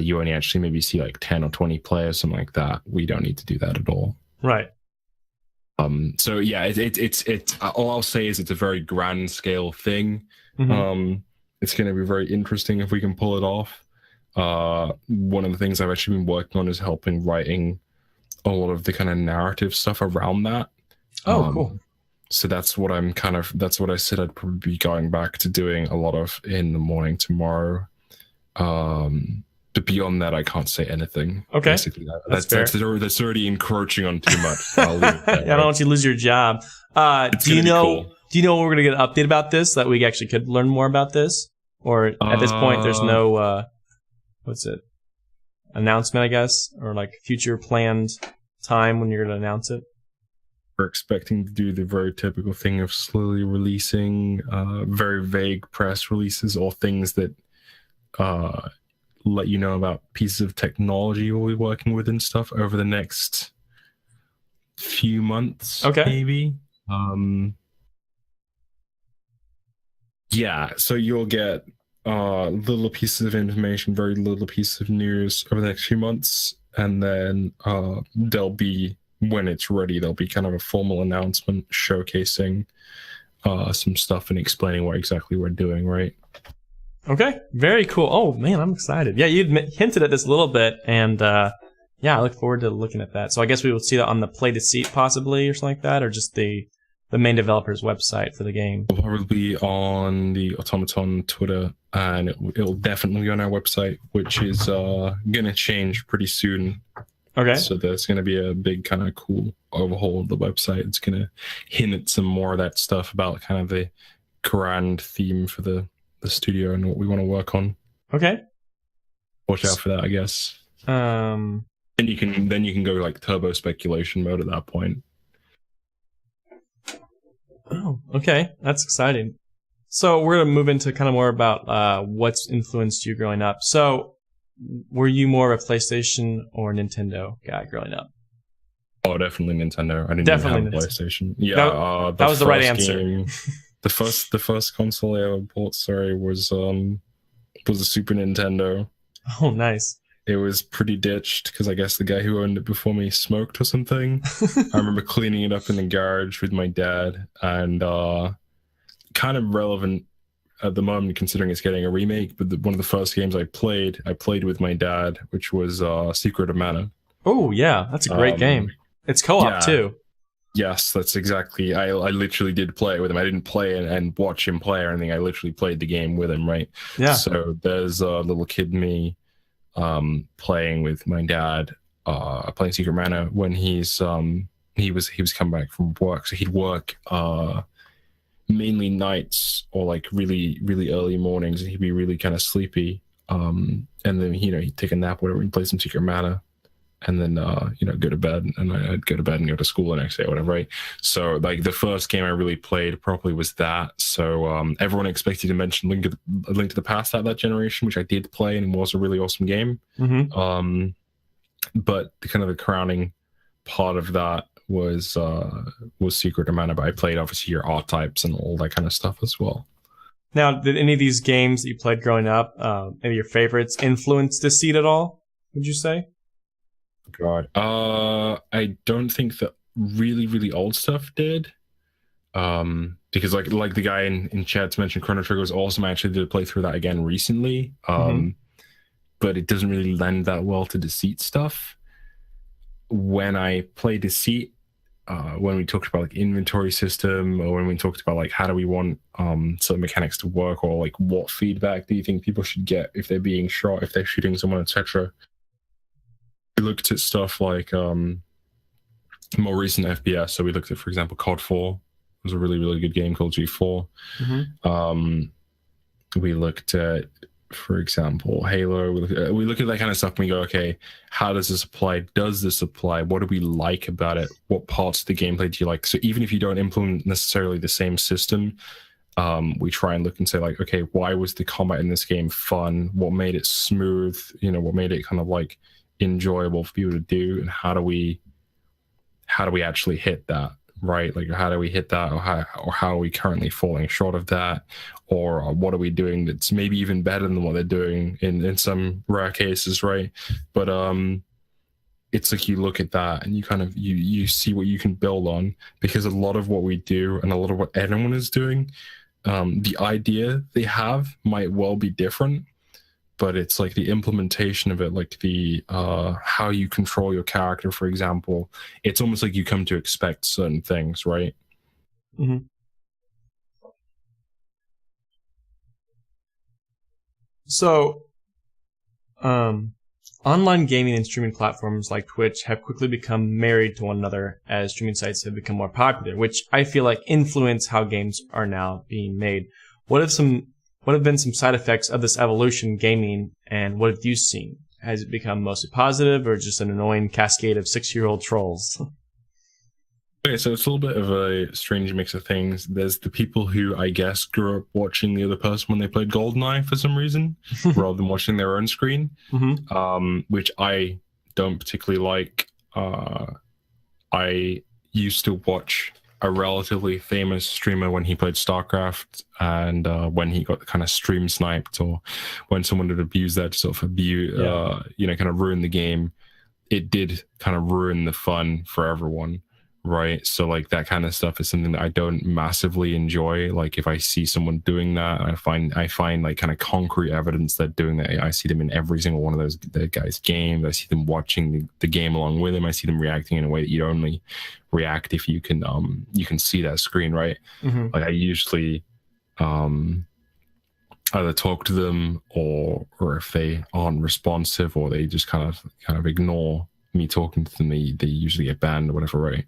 you only actually maybe see like 10 or 20 players, something like that. We don't need to do that at all. Right. So yeah, it's all I'll say is it's a very grand scale thing. Mm-hmm. It's going to be very interesting if we can pull it off. One of the things I've actually been working on is helping writing a lot of the kind of narrative stuff around that. Oh, cool. So that's what I said I'd probably be going back to doing a lot of in the morning tomorrow. But beyond that, I can't say anything. Okay. Basically, that's already encroaching on too much. I'll leave it there, I don't want you to lose your job. Do you know we're going to get an update about this, that we actually could learn more about this? Or at this point, there's no, announcement, I guess? Or like future planned time when you're going to announce it? We're expecting to do the very typical thing of slowly releasing very vague press releases or things that let you know about pieces of technology we'll be working with and stuff over the next few months, maybe. Yeah, so you'll get little pieces of information, very little pieces of news over the next few months, and then there'll be, when it's ready, there'll be kind of a formal announcement showcasing some stuff and explaining what exactly we're doing, right? Okay, very cool. Oh, man, I'm excited. Yeah, you'd hinted at this a little bit, and yeah, I look forward to looking at that. So I guess we will see that on the Play Deceit possibly, or something like that, or just the main developer's website for the game. It'll probably be on the Automaton Twitter, and it'll definitely be on our website, which is going to change pretty soon. Okay. So there's going to be a big kind of cool overhaul of the website. It's going to hint at some more of that stuff about kind of the grand theme for the studio and what we want to work on. Okay. Watch out for that, I guess. And you can go like turbo speculation mode at that point. Oh, okay. That's exciting. So we're going to move into kind of more about what's influenced you growing up. So were you more of a PlayStation or Nintendo guy growing up? Oh, definitely Nintendo. I didn't even have a PlayStation. Yeah, that was the right answer. The first console I ever bought, was a Super Nintendo. Oh, nice. It was pretty ditched because I guess the guy who owned it before me smoked or something. I remember cleaning it up in the garage with my dad, and kind of relevant at the moment considering it's getting a remake. But one of the first games I played with my dad, which was Secret of Mana. Oh yeah, that's a great game. It's co-op too. Yes, that's exactly. I literally did play it with him. I didn't play and watch him play or anything. I literally played the game with him, right? Yeah. So there's a little kid me playing with my dad, playing Secret Mana when he was coming back from work. So he'd work mainly nights or like really, really early mornings, and he'd be really kind of sleepy. And then he'd take a nap, whatever, and play some Secret Mana. And then, go to bed, and I'd go to bed and go to school the next day, or whatever, right? So, like, the first game I really played properly was that. So, everyone expected to mention Link to the Past at that generation, which I did play, and it was a really awesome game. Mm-hmm. But the crowning part of that was Secret of Mana, but I played, obviously, your R-types and all that kind of stuff as well. Now, did any of these games that you played growing up, any of your favorites, influence Deceit at all, would you say? God, I don't think that really, really old stuff did. Because like the guy in chat's mentioned, Chrono Trigger was awesome. I actually did play through that again recently. But it doesn't really lend that well to Deceit stuff. When I play Deceit, when we talked about like inventory system, or when we talked about like how do we want certain mechanics to work, or like what feedback do you think people should get if they're being shot, if they're shooting someone, etc. We looked at stuff like more recent FPS. So we looked at, for example, COD 4. It was a really, really good game called G4. We looked at, for example, Halo. We look at that kind of stuff and we go, okay, how does this apply? Does this apply? What do we like about it? What parts of the gameplay do you like? So even if you don't implement necessarily the same system, we try and look and say like, okay, why was the combat in this game fun? What made it smooth? You know, what made it kind of like enjoyable for people to do? And how do we actually hit that? Right, like how do we hit that, or how are we currently falling short of that, or what are we doing that's maybe even better than what they're doing in some rare cases, right? But it's like you look at that and you kind of you see what you can build on, because a lot of what we do and a lot of what anyone is doing, the idea they have might well be different, but it's like the implementation of it, like the how you control your character, for example. It's almost like you come to expect certain things, right? So, online gaming and streaming platforms like Twitch have quickly become married to one another as streaming sites have become more popular, which I feel like influence how games are now being made. What have been some side effects of this evolution in gaming, and what have you seen? Has it become mostly positive, or just an annoying cascade of 6-year-old trolls? Okay, so it's a little bit of a strange mix of things. There's the people who, I guess, grew up watching the other person when they played GoldenEye for some reason, rather than watching their own screen, which I don't particularly like. I used to watch a relatively famous streamer when he played StarCraft, and when he got kind of stream sniped, or when someone would abuse that, sort of abuse, kind of ruin the game. It did kind of ruin the fun for everyone, right? So like that kind of stuff is something that I don't massively enjoy. Like if I see someone doing that, I find like kind of concrete evidence that doing that. I see them in every single one of those guys' games. I see them watching the game along with him. I see them reacting in a way that you only react if you can see that screen, right? Like I usually either talk to them, or if they aren't responsive, or they just kind of ignore me talking to them, they usually get banned or whatever, right?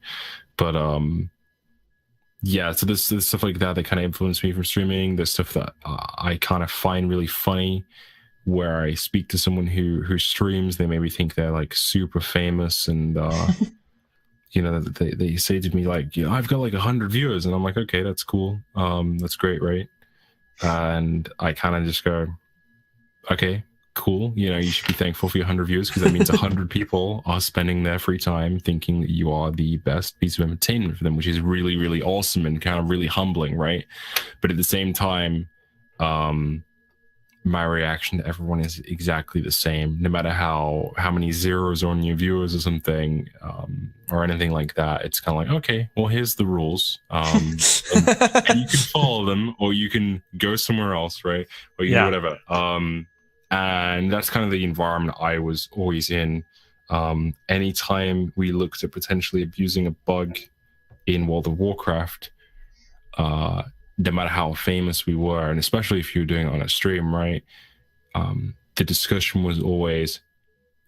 But so there's stuff like that kind of influenced me from streaming. There's stuff that I kind of find really funny, where I speak to someone who streams. They maybe think they're like super famous, and they say to me like, I've got like 100 viewers, and I'm like, okay, that's cool, that's great, right? And I kind of just go, okay, cool, you should be thankful for your 100 viewers, because that means 100 people are spending their free time thinking that you are the best piece of entertainment for them, which is really, really awesome and kind of really humbling, right? But at the same time, my reaction to everyone is exactly the same, no matter how many zeros are on your viewers or something, or anything like that. It's kind of like, okay, well, here's the rules, and you can follow them, or you can go somewhere else, right? Or you can do whatever. And that's kind of the environment I was always in. Anytime we looked at potentially abusing a bug in World of Warcraft, no matter how famous we were, and especially if you were doing it on a stream, right? The discussion was always,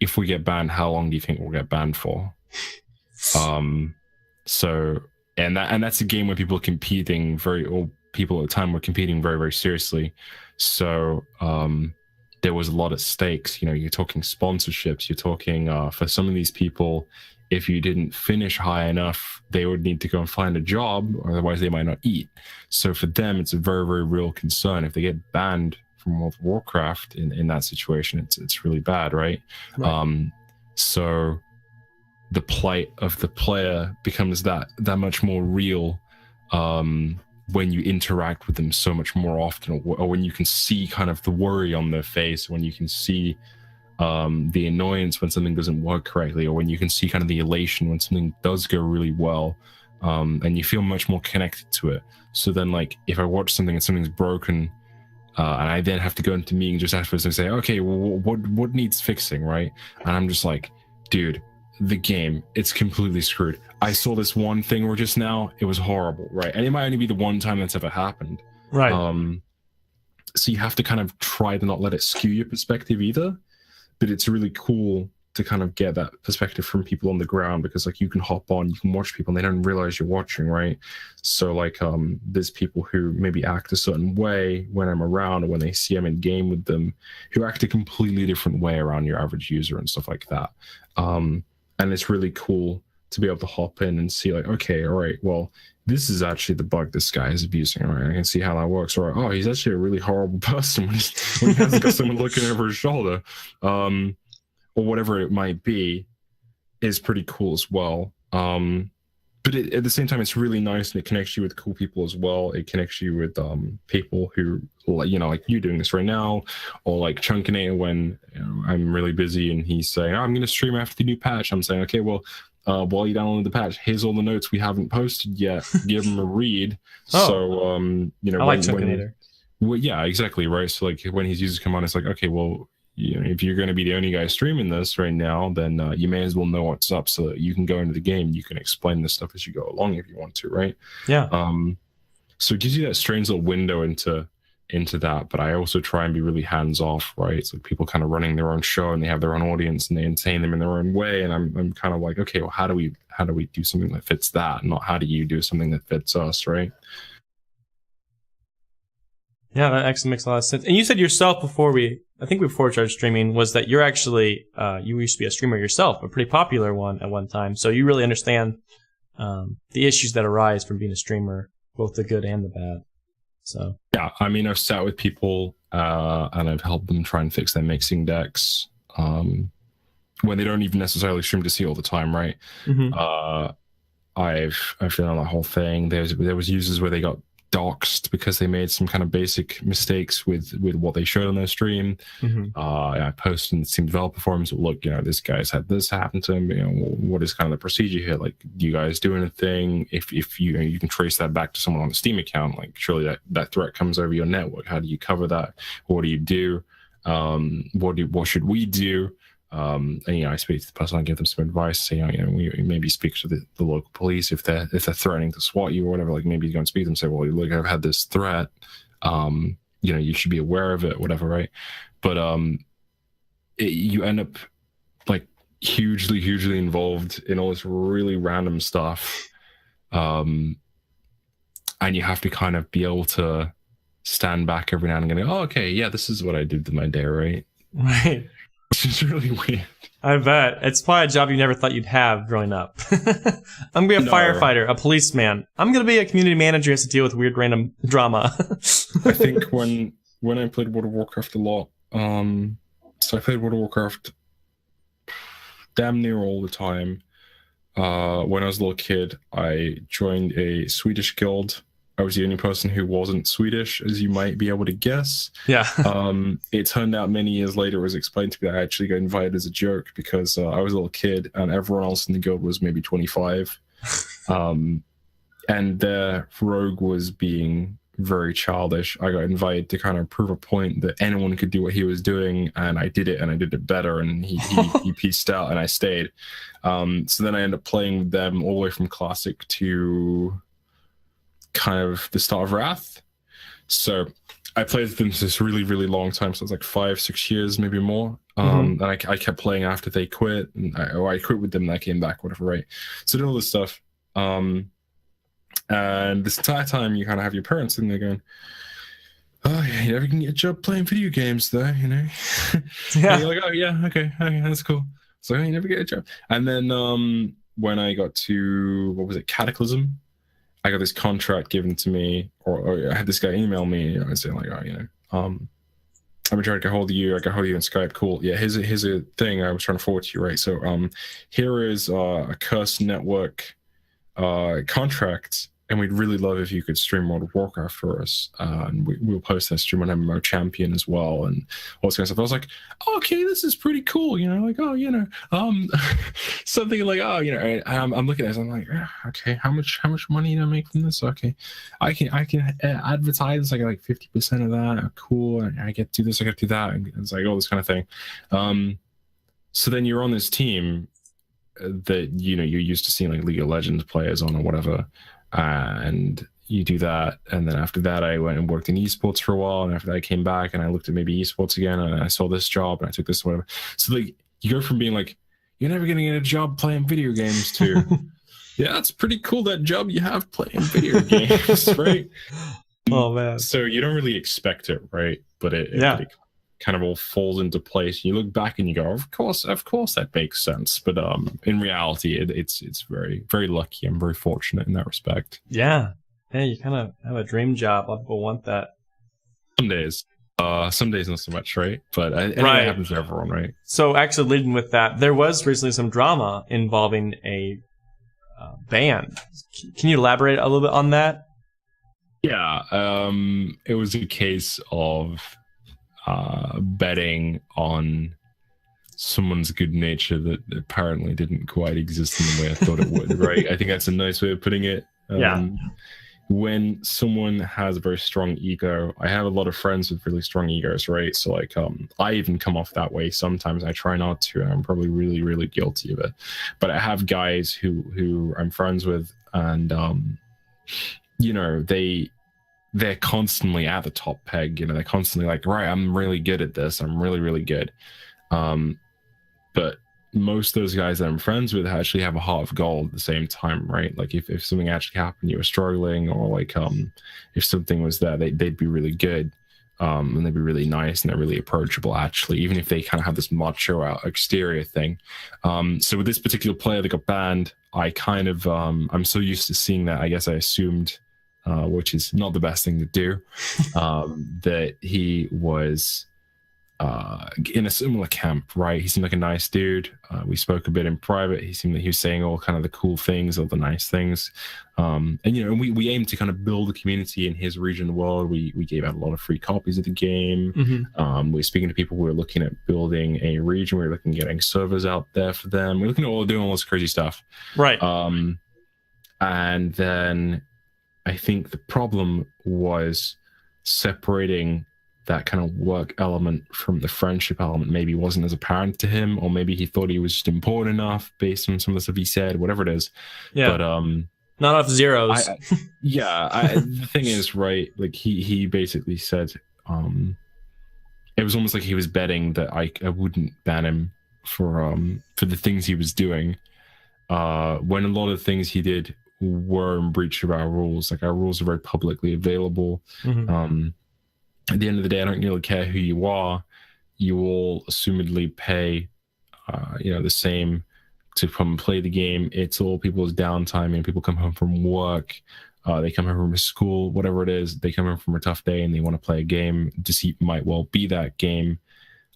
if we get banned, how long do you think we'll get banned for? So, and that's a game where people are competing people at the time were competing very, very seriously. So, there was a lot at stakes. You're talking sponsorships, you're talking, for some of these people, if you didn't finish high enough, they would need to go and find a job, or otherwise they might not eat. So for them, it's a very, very real concern. If they get banned from World of Warcraft in that situation, it's really bad, right? So the plight of the player becomes that much more real, when you interact with them so much more often, or when you can see kind of the worry on their face, when you can see the annoyance when something doesn't work correctly, or when you can see kind of the elation when something does go really well, and you feel much more connected to it. So then, like, if I watch something and something's broken, and I then have to go into meeting just afterwards and say, okay, well, what needs fixing, right? And I'm just like, dude, the game, it's completely screwed. I saw this one thing where just now it was horrible, right? And it might only be the one time that's ever happened, Right. So you have to kind of try to not let it skew your perspective either. But it's really cool to kind of get that perspective from people on the ground, because like you can hop on, you can watch people and they don't realize you're watching, right? So like there's people who maybe act a certain way when I'm around, or when they see I'm in game with them, who act a completely different way around your average user and stuff like that. And it's really cool to be able to hop in and see like, okay, all right, well, this is actually the bug this guy is abusing, right? I can see how that works. Or, oh, he's actually a really horrible person when he hasn't got someone looking over his shoulder. Or whatever it might be, is pretty cool as well. But at the same time, it's really nice, and it connects you with cool people as well. It connects you with people who, you know, like you doing this right now, or like Chunkinator when I'm really busy and he's saying, oh, I'm going to stream after the new patch. I'm saying, okay, well, while you download the patch, here's all the notes we haven't posted yet. Give them a read. Oh. So, you know, I like Chunkinator. Well, yeah, exactly, right? So like when his users come on, it's like, okay, well, you know, if you're going to be the only guy streaming this right now, then you may as well know what's up, so that you can go into the game. You can explain this stuff as you go along if you want to, right? Yeah. So it gives you that strange little window into that. But I also try and be really hands off, right? It's like people kind of running their own show and they have their own audience and they entertain them in their own way. And I'm kind of like, okay, well, how do we do something that fits that, not how do you do something that fits us, right? Yeah, that actually makes a lot of sense. And you said yourself before we started streaming, was that you're actually, you used to be a streamer yourself, a pretty popular one at one time. So you really understand the issues that arise from being a streamer, both the good and the bad. So yeah, I mean, I've sat with people and I've helped them try and fix their mixing decks when they don't even necessarily stream Deceit all the time, right? Mm-hmm. I've done that whole thing. There was users where they got doxed because they made some kind of basic mistakes with what they showed on their stream. Mm-hmm. I posted in the Steam developer forums, look, you know, this guy's had this happen to him. You know, what is kind of the procedure here? Like, do you guys do anything? If you can trace that back to someone on the Steam account, like surely that threat comes over your network. How do you cover that? What do you do? What should we do? And you know, I speak to the person, I give them some advice, say, you know, we maybe speak to the local police if they're threatening to SWAT you or whatever. Like maybe you go and speak to them and say, well, look, I've had this threat. You know, you should be aware of it, whatever, right? But you end up like hugely involved in all this really random stuff, and you have to kind of be able to stand back every now and again and go, oh, okay, yeah, this is what I did with my day, right? Right. Which is really weird. I bet. It's probably a job you never thought you'd have growing up. I'm going to be a firefighter, a policeman. I'm going to be a community manager who has to deal with weird random drama. I think when I played World of Warcraft a lot, so I played World of Warcraft damn near all the time. When I was a little kid, I joined a Swedish guild. I was the only person who wasn't Swedish, as you might be able to guess. Yeah. It turned out many years later, it was explained to me that I actually got invited as a joke because I was a little kid and everyone else in the guild was maybe 25. And their rogue was being very childish. I got invited to kind of prove a point that anyone could do what he was doing, and I did it, and I did it better, and he pieced out, and I stayed. So then I ended up playing with them all the way from Classic to kind of the start of Wrath. So I played with them this really long time, so it was like 5-6 years, maybe more. And I kept playing after they quit, and I quit with them and I came back, whatever, right? So did all this stuff. And this entire time you kind of have your parents sitting there going, oh yeah, you never can get a job playing video games though, you know? Yeah. And you're like, oh yeah, okay, that's cool. So you never get a job. And then when I got to, what was it, Cataclysm, I got this contract given to me, or I had this guy email me, you know, and saying like, oh, you know, I've been trying to get hold of you. I got hold of you on Skype. Cool. Yeah, here's a thing I was trying to forward to you, right? So here is a Curse Network contract and we'd really love if you could stream World of Warcraft for us. And we'll post that stream on MMO Champion as well, and all this kind of stuff. I was like, okay, this is pretty cool, you know, like, something like, and I'm looking at this, I'm like, okay, how much money do I make from this? Okay, I can advertise, I get like 50% of that. Cool, I get to do this, I get to do that, and it's like all this kind of thing. So then you're on this team that you're used to seeing like League of Legends players on or whatever. And you do that, and then after that I went and worked in esports for a while, and after that I came back and I looked at maybe esports again, and I saw this job and I took this, whatever. So like you go from being like, you're never gonna get a job playing video games to yeah, that's pretty cool, that job you have playing video games, right? Oh man. So you don't really expect it, right? But it kind of all falls into place. You look back and you go, of course that makes sense. But in reality, it's very, very lucky. I'm very fortunate in that respect. Yeah, you kind of have a dream job. A lot of people want that. Some days not so much, right? But it happens to everyone, right? So actually, leading with that, there was recently some drama involving a band. Can you elaborate a little bit on that? Yeah, it was a case of betting on someone's good nature that apparently didn't quite exist in the way I thought it would, right? I think that's a nice way of putting it. When someone has a very strong ego, I have a lot of friends with really strong egos, right? So like I even come off that way sometimes. I try not to, and I'm probably really, really guilty of it. But I have guys who I'm friends with, and they're constantly at the top peg, they're constantly like, right, I'm really good at this, I'm really, really good. But most of those guys that I'm friends with actually have a heart of gold at the same time, right? Like if something actually happened, you were struggling, or like if something was there, they'd be really good, and they'd be really nice, and they're really approachable actually, even if they kind of have this macho out exterior thing. So with this particular player that got banned, I kind of I'm so used to seeing that, I guess I assumed, which is not the best thing to do, that he was in a similar camp, right? He seemed like a nice dude. We spoke a bit in private. He seemed like he was saying all kind of the cool things, all the nice things. And we aimed to kind of build a community in his region of the world. We gave out a lot of free copies of the game. Mm-hmm. We were speaking to people who were looking at building a region. We were looking at getting servers out there for them. We were looking at doing all this crazy stuff. Right. And then I think the problem was separating that kind of work element from the friendship element. Maybe wasn't as apparent to him, or maybe he thought he was just important enough based on some of the stuff he said, whatever it is. Yeah. But not enough zeros. The thing is, right, like he basically said, it was almost like he was betting that I wouldn't ban him for the things he was doing, when a lot of things he did were in breach of our rules. Like, our rules are very publicly available. Mm-hmm. At the end of the day, I don't really care who you are. You all assumedly pay, the same to come and play the game. It's all people's downtime, and people come home from work. They come home from school, whatever it is. They come home from a tough day and they want to play a game. Deceit might well be that game.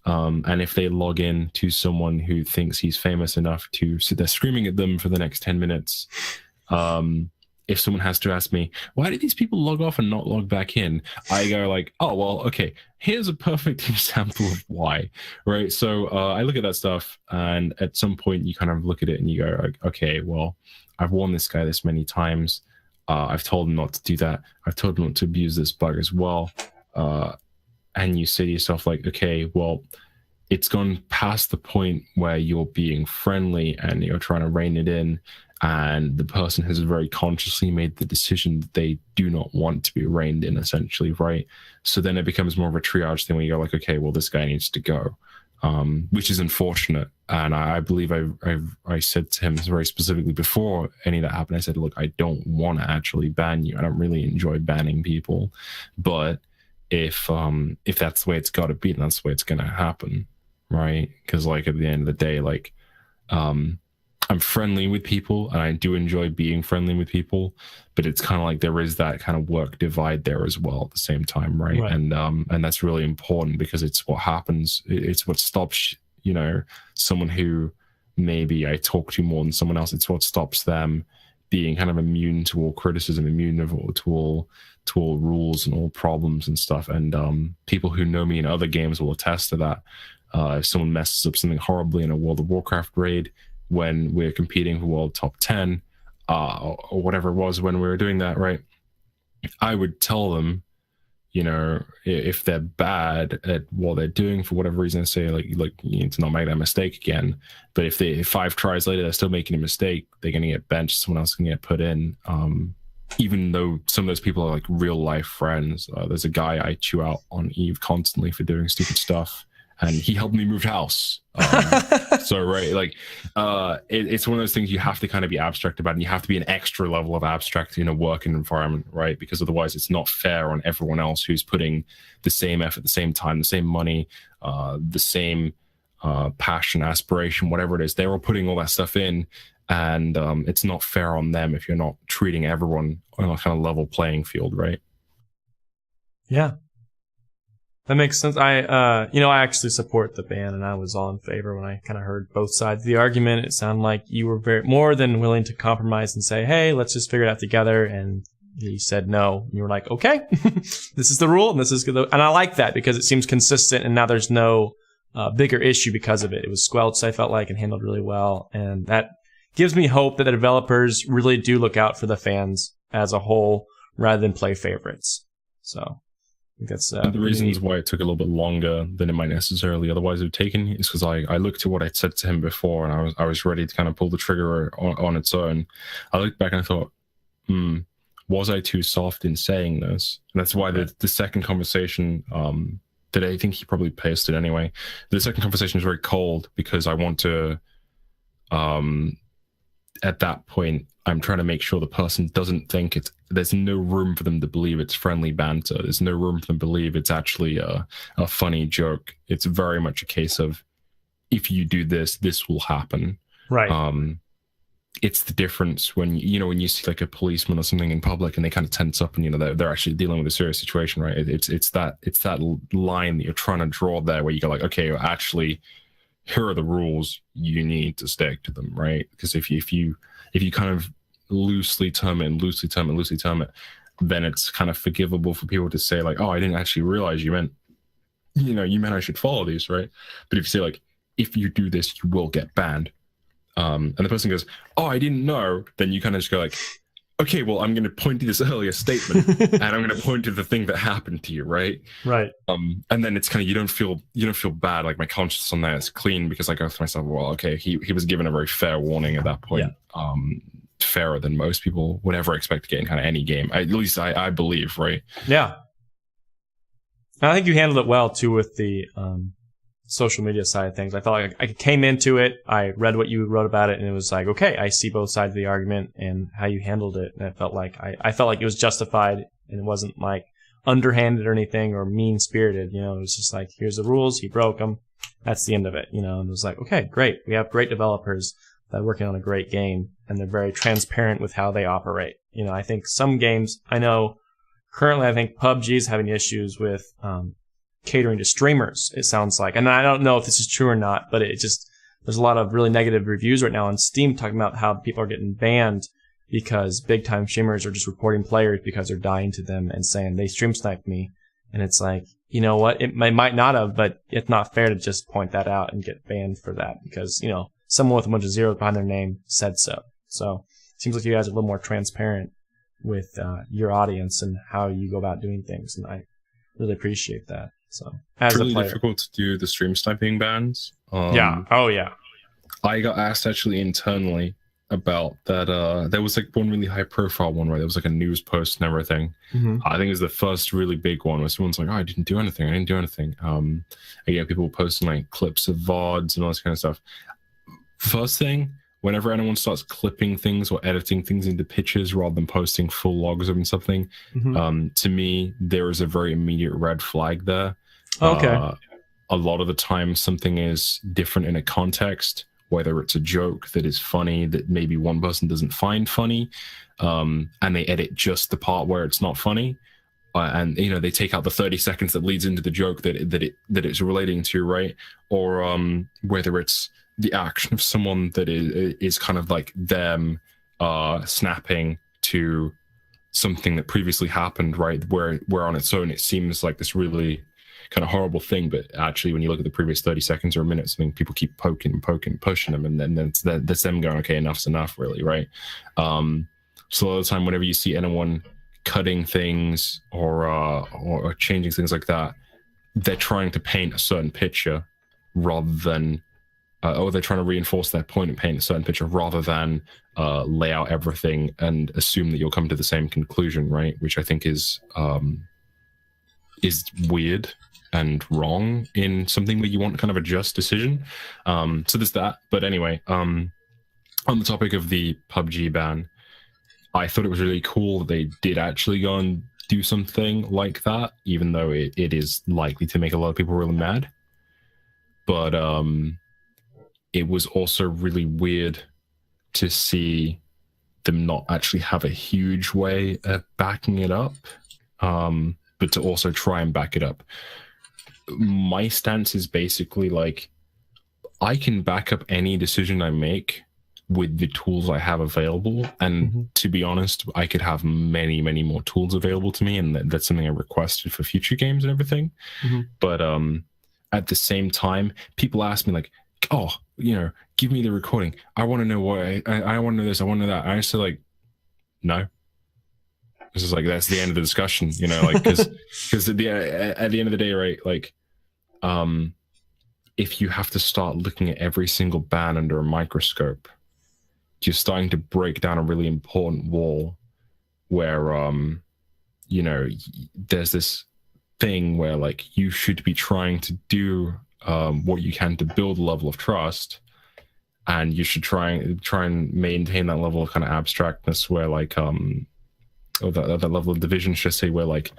And if they log in to someone who thinks he's famous enough to sit there screaming at them for the next 10 minutes, if someone has to ask me, why did these people log off and not log back in? I go like, oh, well, okay, here's a perfect example of why, right? So I look at that stuff, and at some point you kind of look at it and you go, like, okay, well, I've warned this guy this many times. I've told him not to do that. I've told him not to abuse this bug as well. And you say to yourself, like, okay, well, it's gone past the point where you're being friendly and you're trying to rein it in, and the person has very consciously made the decision that they do not want to be reined in, essentially, right? So then it becomes more of a triage thing where you go like, okay, well, this guy needs to go, which is unfortunate. And I believe I said to him very specifically before any of that happened, I said, look, I don't want to actually ban you. I don't really enjoy banning people, but if that's the way it's got to be, then that's the way it's going to happen, right? Because like at the end of the day, like I'm friendly with people and I do enjoy being friendly with people, but it's kind of like there is that kind of work divide there as well at the same time, right? And that's really important, because it's what happens. It's what stops, someone who maybe I talk to more than someone else. It's what stops them being kind of immune to all criticism, immune to all rules and all problems and stuff. And people who know me in other games will attest to that. If someone messes up something horribly in a World of Warcraft raid when we're competing for World Top 10, or whatever it was when we were doing that, right? I would tell them, you know, if they're bad at what they're doing for whatever reason, say like you need to not make that mistake again. But if 5 tries later they're still making a mistake, they're going to get benched. Someone else can get put in. Even though some of those people are like real life friends. There's a guy I chew out on Eve constantly for doing stupid stuff, and he helped me move house. So right, like it's one of those things you have to kind of be abstract about, and you have to be an extra level of abstract in a working environment, right? Because otherwise it's not fair on everyone else who's putting the same effort, the same time, the same money, the same passion, aspiration, whatever it is. They're all putting all that stuff in, and it's not fair on them if you're not treating everyone on a kind of level playing field, right? Yeah. That makes sense. I actually support the ban, and I was all in favor when I kind of heard both sides of the argument. It sounded like you were more than willing to compromise and say, hey, let's just figure it out together. And you said no. You were like, okay, this is the rule, and this is good. And I like that because it seems consistent, and now there's no bigger issue because of it. It was squelched, I felt like, and handled really well. And that gives me hope that the developers really do look out for the fans as a whole rather than play favorites. So I think that's the reasons why it took a little bit longer than it might necessarily otherwise have taken is because I looked at what I'd said to him before, and I was ready to kind of pull the trigger on its own. I looked back and I thought, was I too soft in saying this? And that's why the second conversation that I think he probably pasted anyway. The second conversation is very cold because I want to at that point, I'm trying to make sure the person doesn't think there's no room for them to believe it's friendly banter. There's no room for them to believe it's actually a funny joke. It's very much a case of, if you do this, this will happen. Right. It's the difference when you see like a policeman or something in public and they kind of tense up and they're actually dealing with a serious situation, right? It's that line that you're trying to draw there where you go like, okay, well, actually, here are the rules, you need to stick to them, right? Because if you kind of loosely term it, then it's kind of forgivable for people to say like, oh, I didn't actually realize you meant I should follow these, right? But if you say like, if you do this, you will get banned, and the person goes, oh, I didn't know, then you kind of just go like, okay, well, I'm going to point to this earlier statement and I'm going to point to the thing that happened to you, right? Right. And then it's kind of, you don't feel bad. Like my conscience on that is clean because I go to myself, well, okay, he was given a very fair warning at that point. Yeah. Fairer than most people would ever expect to get in kind of any game. At least I believe, right? Yeah. I think you handled it well too with the social media side of things. I felt like I came into it, I read what you wrote about it, and it was like, okay, I see both sides of the argument and how you handled it. And I felt like I felt like it was justified, and it wasn't like underhanded or anything or mean spirited. It was just like, here's the rules, he broke them, that's the end of it. And it was like, okay, great, we have great developers that are working on a great game, and they're very transparent with how they operate. I think some games, I know currently, I think PUBG is having issues with catering to streamers, it sounds like. And I don't know if this is true or not, but there's a lot of really negative reviews right now on Steam talking about how people are getting banned because big time streamers are just reporting players because they're dying to them and saying they stream sniped me. And it's like, you know what? It might not have, but it's not fair to just point that out and get banned for that because, someone with a bunch of zeros behind their name said so. So it seems like you guys are a little more transparent with your audience and how you go about doing things. And I really appreciate that. So as it's really a player, difficult to do the stream sniping bans. Yeah. Oh yeah. I got asked actually internally about that. There was like one really high profile one where there was like a news post and everything. Mm-hmm. I think it was the first really big one where someone's like, oh, I didn't do anything. Again, people were posting like clips of VODs and all this kind of stuff. First thing, whenever anyone starts clipping things or editing things into pictures rather than posting full logs of something, to me, there is a very immediate red flag there. Okay. A lot of the time, something is different in a context, whether it's a joke that is funny that maybe one person doesn't find funny, and they edit just the part where it's not funny. And they take out the 30 seconds that leads into the joke that it's relating to, right? Or whether it's the action of someone that is kind of like them snapping to something that previously happened, right? Where on its own it seems like this really kind of horrible thing, but actually when you look at the previous 30 seconds or a minute, something, people keep poking, pushing them, and then that's them going, okay, enough's enough, really, right? So a lot of the time, whenever you see anyone cutting things or changing things like that, they're trying to paint a certain picture rather than or they're trying to reinforce their point and paint a certain picture rather than lay out everything and assume that you'll come to the same conclusion, right? Which I think is weird and wrong in something where you want kind of a just decision. So there's that. But anyway, on the topic of the PUBG ban, I thought it was really cool that they did actually go and do something like that, even though it is likely to make a lot of people really mad. But it was also really weird to see them not actually have a huge way of backing it up, but to also try and back it up. My stance is basically like, I can back up any decision I make with the tools I have available. And to be honest, I could have many, many more tools available to me. And that's something I requested for future games and everything. But at the same time, people ask me like, oh, give me the recording. I want to know what I want to know this. I want to know that. I just say like, no. This is like, that's the end of the discussion, like, because at the end of the day, right, like, if you have to start looking at every single ban under a microscope, you're starting to break down a really important wall where, there's this thing where like you should be trying to do what you can to build a level of trust, and you should try and maintain that level of kind of abstractness where like or that level of division, should I say, where like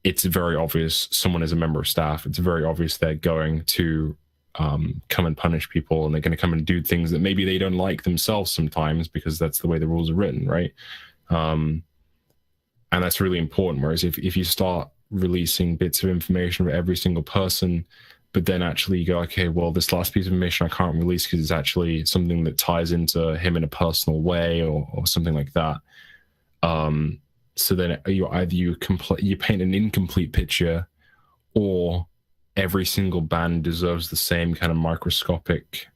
it's very obvious someone is a member of staff. It's very obvious they're going to come and punish people, and they're going to come and do things that maybe they don't like themselves sometimes because that's the way the rules are written, right? And that's really important. Whereas if you start releasing bits of information for every single person, but then actually you go, okay, well, this last piece of information I can't release because it's actually something that ties into him in a personal way or something like that. So then you paint an incomplete picture, or every single band deserves the same kind of microscopic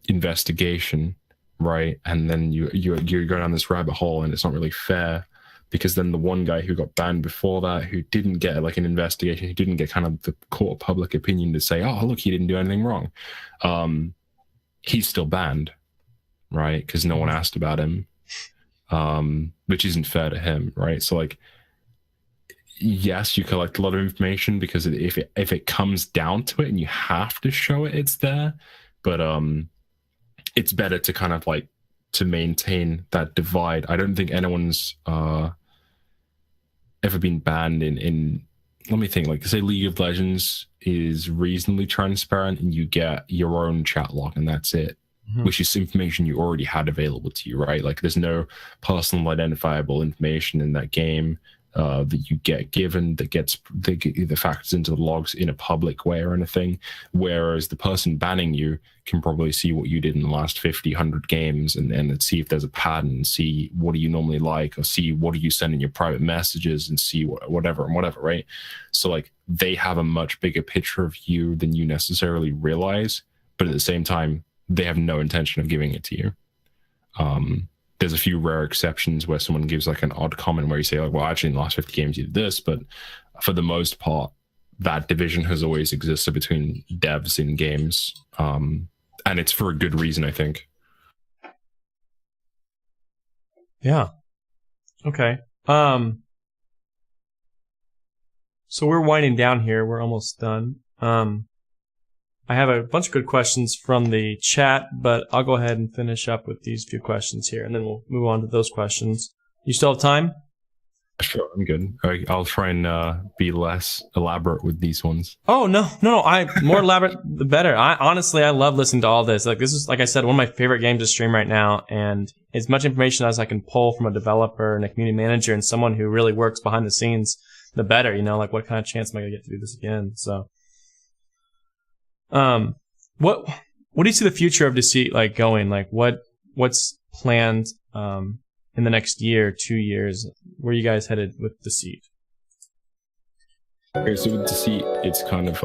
investigation, right? And then you go down this rabbit hole, and it's not really fair, because then the one guy who got banned before that, who didn't get like an investigation, who didn't get kind of the court of public opinion to say, oh, look, he didn't do anything wrong, he's still banned, right? Because no one asked about him, which isn't fair to him, right? So like, yes, you collect a lot of information because if it comes down to it and you have to show it, it's there. But it's better to kind of like to maintain that divide. I don't think anyone's ever been banned in let me think, like say League of Legends is reasonably transparent and you get your own chat log and that's it. Which is information you already had available to you, right? Like there's no personal identifiable information in that game that you get given that factors into the logs in a public way or anything. Whereas the person banning you can probably see what you did in the last 50, 100 games and see if there's a pattern, see what do you normally like, or see what do you send in your private messages, and see whatever, right? So like they have a much bigger picture of you than you necessarily realize, but at the same time, they have no intention of giving it to you. There's a few rare exceptions where someone gives like an odd comment where you say like, well, actually in the last 50 games you did this, but for the most part, that division has always existed between devs in games. And it's for a good reason, I think. Yeah. Okay. So we're winding down here. We're almost done. I have a bunch of good questions from the chat, but I'll go ahead and finish up with these few questions here, and then we'll move on to those questions. You still have time? Sure, I'm good. I'll try and be less elaborate with these ones. Oh, no. More elaborate, the better. Honestly, I love listening to all this. Like, this is, like I said, one of my favorite games to stream right now, and as much information as I can pull from a developer and a community manager and someone who really works behind the scenes, the better, like what kind of chance am I going to get to do this again? So, what do you see the future of Deceit like going? Like what's planned in the next year, 2 years? Where are you guys headed with Deceit? Okay, so with Deceit, it's kind of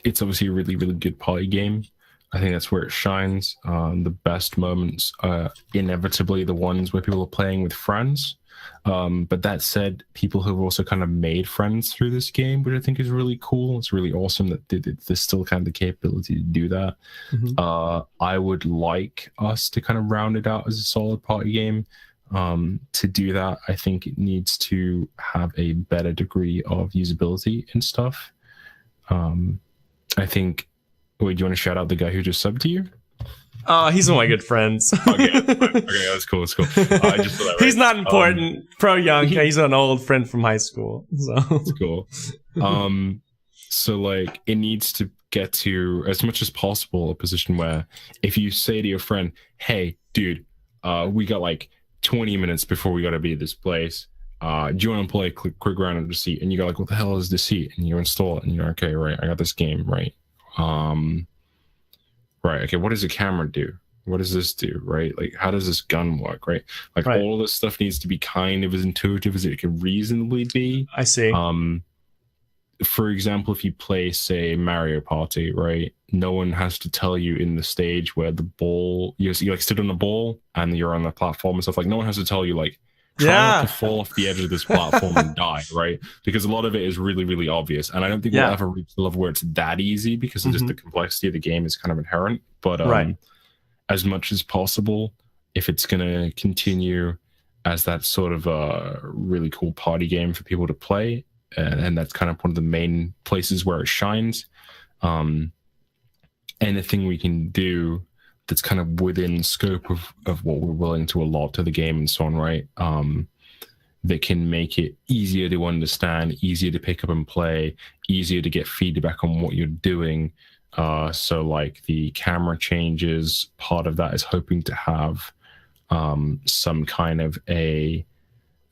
it's obviously a really, really good party game. I think that's where it shines. The best moments are inevitably the ones where people are playing with friends. But that said, people have also kind of made friends through this game, which I think is really cool. It's really awesome that there's still kind of the capability to do that. I would like us to kind of round it out as a solid party game. To do that, I think it needs to have a better degree of usability and stuff. I think. Wait, do you want to shout out the guy who just subbed to you? He's one of my good friends. Okay, that's cool. That's cool. I just thought that, right? He's not important. Pro Young, he's an old friend from high school. So that's cool. So like, it needs to get to, as much as possible, a position where if you say to your friend, "Hey, dude, we got like 20 minutes before we got to be at this place. Do you want to play a quick round of Deceit?" And you go like, "What the hell is Deceit?" And you install it, and you're okay, right? I got this game, right? Right, okay, what does the camera do? What does this do, right? Like, how does this gun work, right? Like, all this stuff needs to be kind of as intuitive as it can reasonably be. I see. For example, if you play, say, Mario Party, right? No one has to tell you in the stage where the ball, you like stood on the ball and you're on the platform and stuff. Like, no one has to tell you, like, try not to fall off the edge of this platform and die, right? Because a lot of it is really, really obvious. And I don't think we'll ever reach the level where it's that easy because of just the complexity of the game is kind of inherent. But as much as possible, if it's going to continue as that sort of a really cool party game for people to play, and that's kind of one of the main places where it shines, anything we can do that's kind of within scope of what we're willing to allot to the game and so on, right? That can make it easier to understand, easier to pick up and play, easier to get feedback on what you're doing. So like the camera changes, part of that is hoping to have some kind of a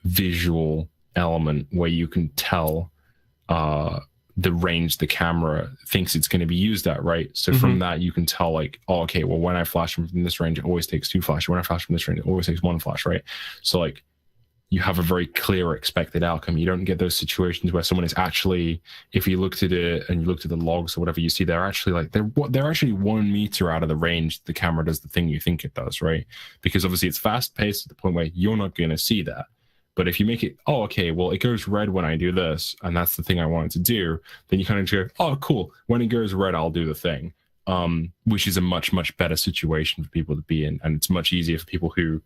visual element where you can tell the range the camera thinks it's going to be used at, right? So from that, you can tell like, oh, okay, well, when I flash from this range, it always takes 2 flash. When I flash from this range, it always takes 1 flash, right? So like, you have a very clear expected outcome. You don't get those situations where someone is actually, if you looked at it and you looked at the logs or whatever, you see they're actually like, they're actually 1 meter out of the range the camera does the thing you think it does, right? Because obviously it's fast paced to the point where you're not going to see that. But if you make it, oh, okay, well, it goes red when I do this, and that's the thing I wanted to do, then you kind of go, oh, cool. When it goes red, I'll do the thing, which is a much, much better situation for people to be in. And it's much easier for people who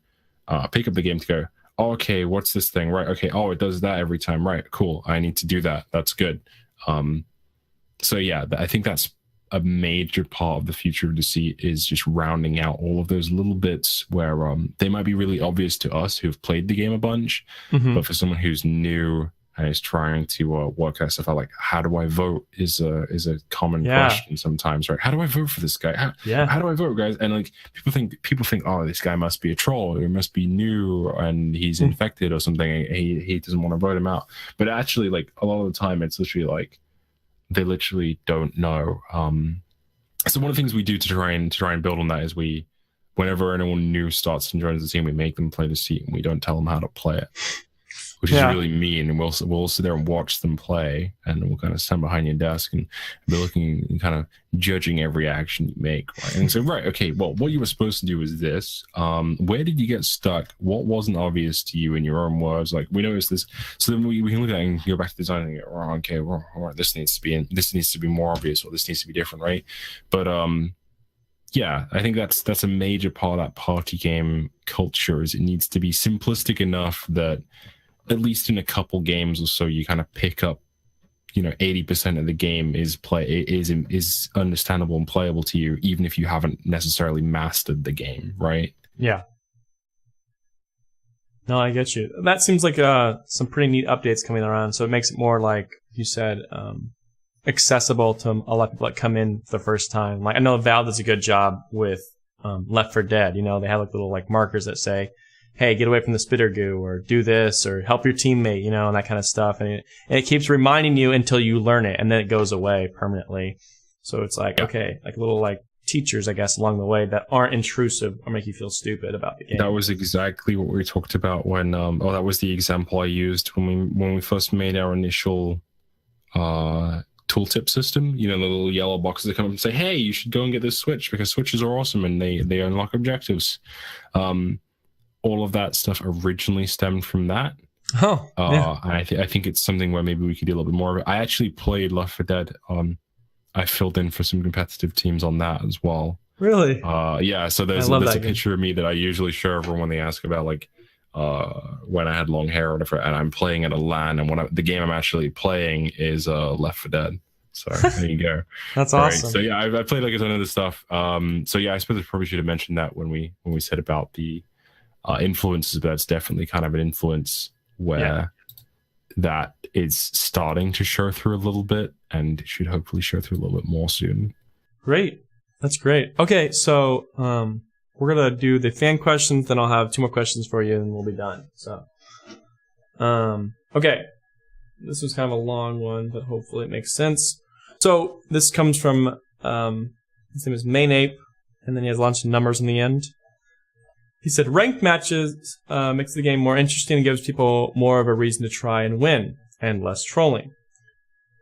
pick up the game to go, oh, okay, what's this thing? Right, okay, oh, it does that every time. Right, cool. I need to do that. That's good. So, yeah, I think that's a major part of the future of Deceit is just rounding out all of those little bits where they might be really obvious to us who've played the game a bunch, but for someone who's new and is trying to work that stuff out, like how do I vote is a common question sometimes, right? How do I vote for this guy? How do I vote, guys? And like people think, oh, this guy must be a troll, or he must be new and he's infected or something. He doesn't want to vote him out. But actually, like a lot of the time, it's literally like they literally don't know. So one of the things we do to try and build on that is whenever anyone new starts and joins the team, we make them play Deceit and we don't tell them how to play it, which is really mean. And we'll sit there and watch them play, and we'll kind of stand behind your desk and be looking and kind of judging every action you make. Right? And so, right, okay, well, what you were supposed to do is this. Where did you get stuck? What wasn't obvious to you in your own words? Like, we noticed this. So then we can look at it and go back to design and go, oh, okay, well, all right, this needs to be more obvious, or this needs to be different, right? But yeah, I think that's a major part of that party game culture. Is it needs to be simplistic enough that at least in a couple games or so, you kind of pick up, 80% of the game is understandable and playable to you, even if you haven't necessarily mastered the game, right? Yeah. No, I get you. That seems like some pretty neat updates coming around. So it makes it more, like you said, accessible to a lot of people that come in for the first time. Like I know Valve does a good job with Left 4 Dead. They have like little like markers that say, hey, get away from the spitter goo, or do this, or help your teammate, and that kind of stuff. And it keeps reminding you until you learn it, and then it goes away permanently. So it's like, okay, like a little like teachers, I guess, along the way that aren't intrusive or make you feel stupid about the game. That was exactly what we talked about when that was the example I used when we first made our initial tooltip system. You know, the little yellow boxes that come up and say, hey, you should go and get this switch because switches are awesome and they unlock objectives. All of that stuff originally stemmed from that. Oh, yeah. And I think it's something where maybe we could do a little bit more of it. I actually played Left 4 Dead. I filled in for some competitive teams on that as well. Really? Yeah, so there's a picture of me that I usually show everyone when they ask about like when I had long hair or whatever, and I'm playing at a LAN, and the game I'm actually playing is Left 4 Dead. So there you go. That's awesome. So yeah, I played like a ton of this stuff. So yeah, I suppose I probably should have mentioned that when we said about the influences, but that's definitely kind of an influence where that is starting to show through a little bit and should hopefully show through a little bit more soon. Great. That's great. Okay, so we're going to do the fan questions, then I'll have 2 more questions for you, and we'll be done. So, okay. This was kind of a long one, but hopefully it makes sense. So, this comes from, his name is Mainape, and then he has a bunch of numbers in the end. He said, ranked matches makes the game more interesting and gives people more of a reason to try and win, and less trolling.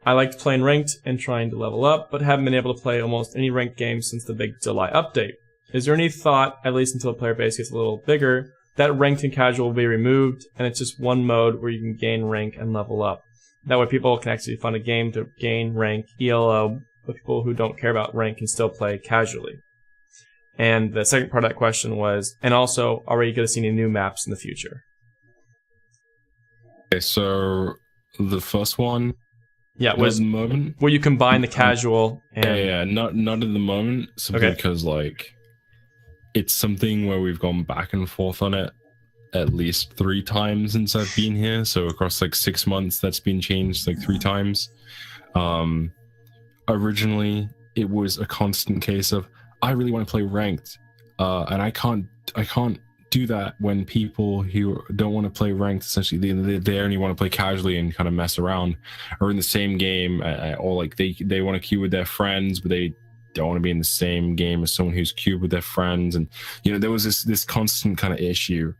I liked playing ranked and trying to level up, but haven't been able to play almost any ranked game since the big July update. Is there any thought, at least until the player base gets a little bigger, that ranked and casual will be removed, and it's just one mode where you can gain rank and level up? That way people can actually find a game to gain rank, ELO, but people who don't care about rank can still play casually. And the second part of that question was, and also, are we going to see any new maps in the future? Okay, so the first one, was the moment where you combine the casual and not at the moment, simply because like it's something where we've gone back and forth on it at least 3 times since I've been here. So across like 6 months, that's been changed like 3 times. Originally, it was a constant case of I really want to play ranked, and I can't do that when people who don't want to play ranked, essentially they only want to play casually and kind of mess around, or in the same game, or like they want to queue with their friends, but they don't want to be in the same game as someone who's queued with their friends. And you know, there was this constant kind of issue,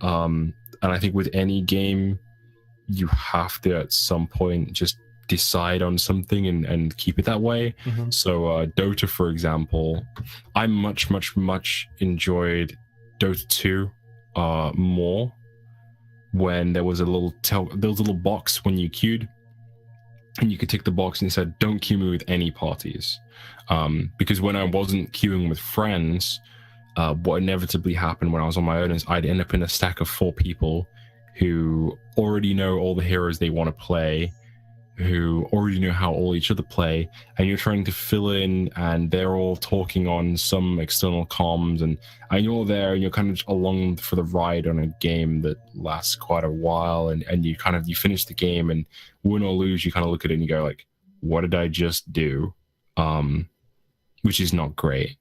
and I think with any game you have to at some point just decide on something and keep it that way. So Dota, for example, I much enjoyed Dota 2 more when there was a little box when you queued, and you could tick the box and it said don't queue me with any parties, because when I wasn't queuing with friends, what inevitably happened when I was on my own is I'd end up in a stack of 4 people who already know all the heroes they want to play, who already know how all each other play, and you're trying to fill in, and they're all talking on some external comms, and you're there and you're kind of along for the ride on a game that lasts quite a while, and you finish the game, and win or lose, you kind of look at it and you go like, what did I just do? Which is not great.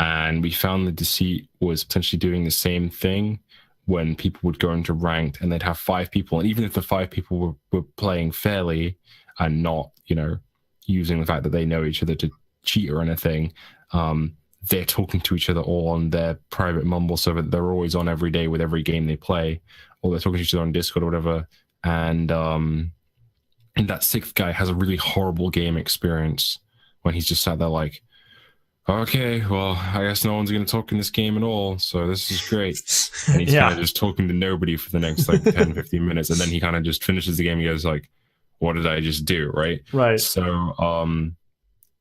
And we found that Deceit was potentially doing the same thing when people would go into ranked and they'd have 5 people, and even if the 5 people were playing fairly and not, you know, using the fact that they know each other to cheat or anything, they're talking to each other all on their private mumble server that they're always on every day with every game they play, or they're talking to each other on Discord or whatever, and that 6th guy has a really horrible game experience when he's just sat there like, okay, well, I guess no one's going to talk in this game at all, so this is great. And he's kind of just talking to nobody for the next like 10, 15 minutes, and then he kind of just finishes the game and goes like, what did I just do, right? Right. So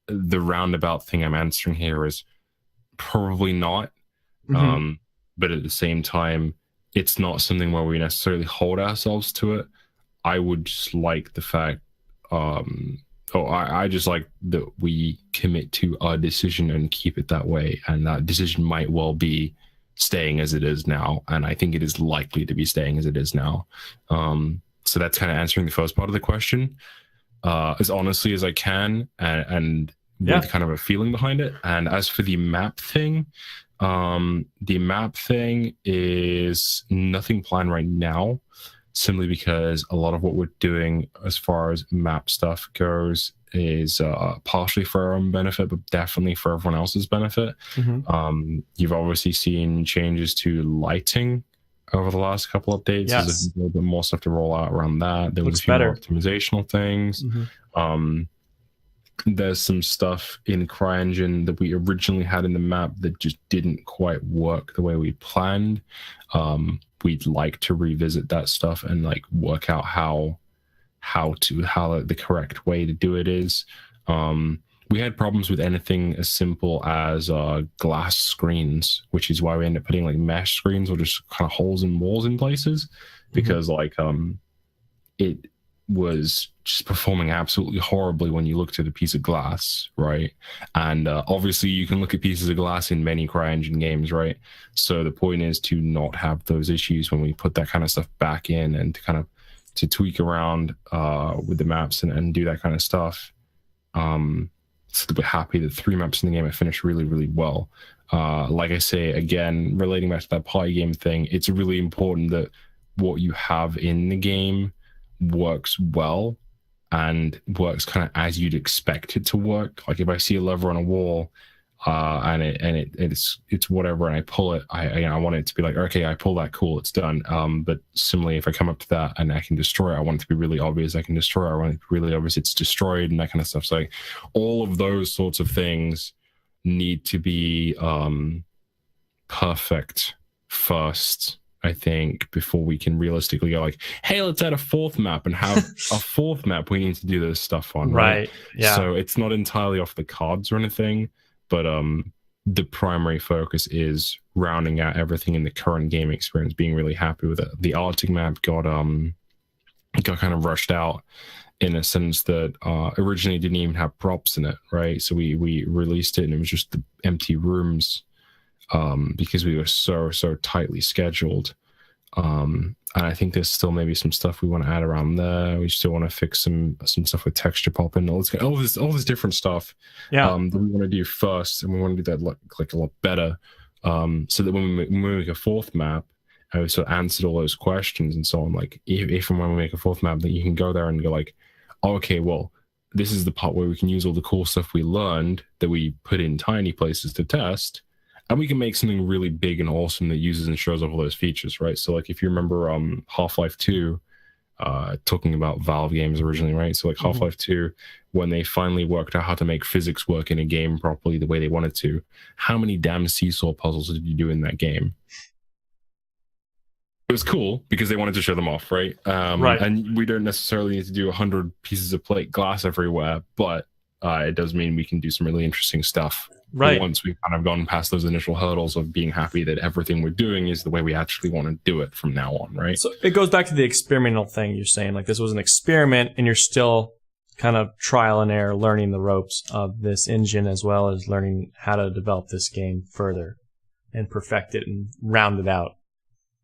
the roundabout thing I'm answering here is probably not, but at the same time, it's not something where we necessarily hold ourselves to it. I would just like the fact... I just like that we commit to our decision and keep it that way, and that decision might well be staying as it is now, and I think it is likely to be staying as it is now. So that's kind of answering the first part of the question as honestly as I can, and with kind of a feeling behind it. And as for the map thing is nothing planned right now. simply because a lot of what we're doing as far as map stuff goes is partially for our own benefit, but definitely for everyone else's benefit. You've obviously seen changes to lighting over the last couple updates. Yes. There's a little bit more stuff to roll out around that. There was Looks a few better. more optimizational things. There's some stuff in CryEngine that we originally had in the map that just didn't quite work the way we planned. We'd like to revisit that stuff and like work out how the correct way to do it is. We had problems with anything as simple as glass screens, which is why we end up putting like mesh screens or just kind of holes in walls in places, because like it was just performing absolutely horribly when you looked at a piece of glass, right? And obviously you can look at pieces of glass in many CryEngine games, right? So the point is to not have those issues when we put that kind of stuff back in, and to kind of to tweak around with the maps and do that kind of stuff. So that we're happy that 3 maps in the game have finished really, really well. Like I say, again, relating back to that party game thing, it's really important that what you have in the game works well and works kind of as you'd expect it to work. Like if I see a lever on a wall and it's whatever, and I pull it, I want it to be like, okay, I pull that, cool, it's done. But similarly, if I come up to that and I can destroy it, I want it to be really obvious I can destroy it. I want it to be really obvious it's destroyed, and that kind of stuff. So like, all of those sorts of things need to be perfect first, I think, before we can realistically go like, hey, let's add a 4th map and have a 4th map we need to do this stuff on. Right. Yeah. So it's not entirely off the cards or anything, but the primary focus is rounding out everything in the current game experience, being really happy with it. The Arctic map got kind of rushed out in a sense that originally didn't even have props in it, right? So we released it and it was just the empty rooms because we were so tightly scheduled. And I think there's still maybe some stuff we want to add around there. We still want to fix some stuff with texture pop and all this different stuff that we want to do first, and we want to do that like a lot better, so that when we make a 4th map, and we sort of answered all those questions and so on. Like if and when we make a 4th map, then you can go there and go like, oh, okay, well, this is the part where we can use all the cool stuff we learned that we put in tiny places to test, and we can make something really big and awesome that uses and shows off all those features, right? So like if you remember Half-Life 2, talking about Valve games originally, right? So like Half-Life 2, when they finally worked out how to make physics work in a game properly the way they wanted to, how many damn seesaw puzzles did you do in that game? It was cool because they wanted to show them off, right? Right. And we don't necessarily need to do 100 pieces of plate glass everywhere, but it does mean we can do some really interesting stuff. Right. Once we've kind of gone past those initial hurdles of being happy that everything we're doing is the way we actually want to do it from now on, right? So it goes back to the experimental thing you're saying. Like this was an experiment, and you're still kind of trial and error, learning the ropes of this engine, as well as learning how to develop this game further and perfect it and round it out.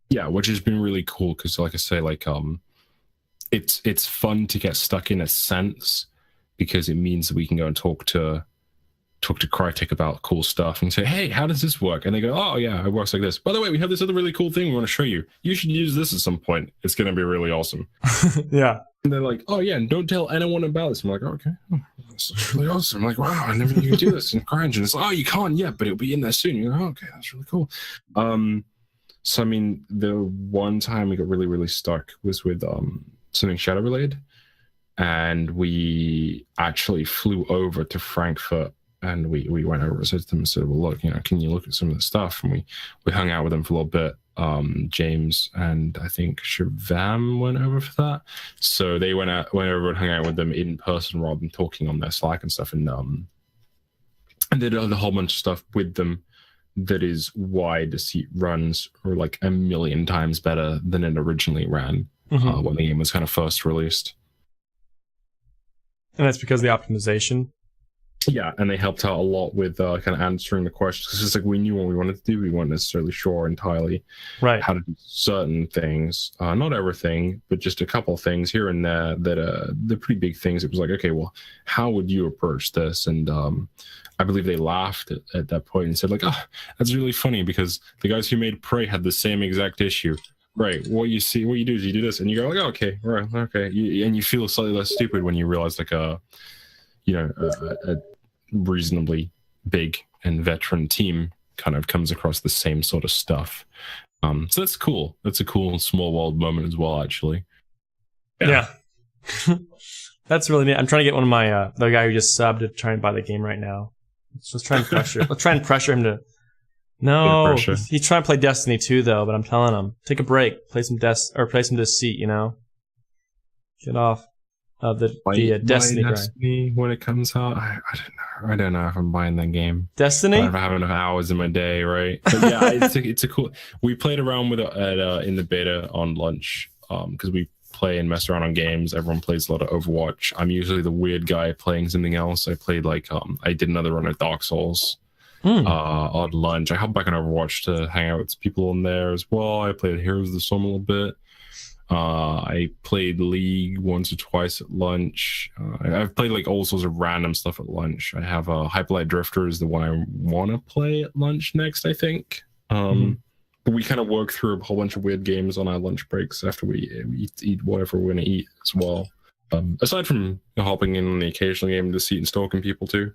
Yeah, which has been really cool because, like I say, like it's fun to get stuck in a sense because it means that we can go and talk to Crytek about cool stuff and say, hey, how does this work? And they go, oh yeah, it works like this. By the way, we have this other really cool thing we want to show you. You should use this at some point. It's going to be really awesome. Yeah. And they're like, oh yeah, and don't tell anyone about this. I'm like, oh, okay, that's really awesome. I'm like, wow, I never knew you could do this in CryEngine. It's like, oh, you can't yet, but it'll be in there soon. You're like, oh, okay, that's really cool. So I mean, the one time we got really, really stuck was with something shadow related, and we actually flew over to Frankfurt. And we went over and said to them and said, well, look, can you look at some of the stuff? And we hung out with them for a little bit. James and I think Shavam went over for that. So they went over and hung out with them in person rather than talking on their Slack and stuff. And did a whole bunch of stuff with them. That is why Deceit runs like a million times better than it originally ran when the game was kind of first released. And that's because of the optimization. Yeah, and they helped out a lot with kind of answering the questions. It's just like we knew what we wanted to do. We weren't necessarily sure entirely how to do certain things. Not everything, but just a couple of things here and there that the pretty big things. It was like, okay, well, how would you approach this? And I believe they laughed at that point and said like, oh, that's really funny because the guys who made Prey had the same exact issue. Right. What you do is you do this, and you go like, oh, okay, right, okay, and you feel slightly less stupid when you realize like a reasonably big and veteran team kind of comes across the same sort of stuff. So that's cool. That's a cool small world moment as well, actually. Yeah. That's really neat. I'm trying to get one of my the guy who just subbed to try and buy the game right now. Let's try and pressure. Let's try and pressure him to. No, he's trying to play Destiny 2 though. But I'm telling him, take a break, play some Deceit. You know, get off of the Destiny grind. When it comes out, I don't know if I'm buying that game. Destiny? I have enough hours in my day, right? But yeah, it's a cool. We played around with it in the beta on lunch because we play and mess around on games. Everyone plays a lot of Overwatch. I'm usually the weird guy playing something else. I played I did another run of Dark Souls on lunch. I hopped back on Overwatch to hang out with people in there as well. I played Heroes of the Storm a little bit. I played League once or twice at lunch. I've played like all sorts of random stuff at lunch. I have Hyperlight Drifter is the one I want to play at lunch next, I think. But we kind of work through a whole bunch of weird games on our lunch breaks after we eat whatever we're going to eat as well. Aside from hopping in on the occasional game, Deceit and stalking people too.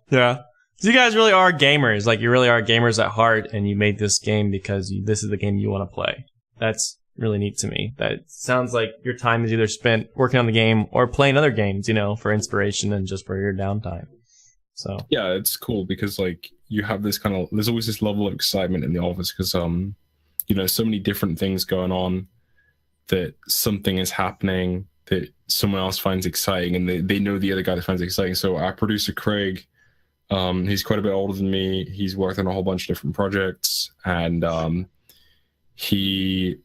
Yeah. So you guys really are gamers. Like, you really are gamers at heart, and you made this game because this is the game you want to play. That's really neat to me. That sounds like your time is either spent working on the game or playing other games, for inspiration and just for your downtime. So yeah, it's cool because like you have this kind of, there's always this level of excitement in the office because so many different things going on, that something is happening that someone else finds exciting, and they know the other guy that finds it exciting. So our producer Craig, he's quite a bit older than me. He's worked on a whole bunch of different projects, and he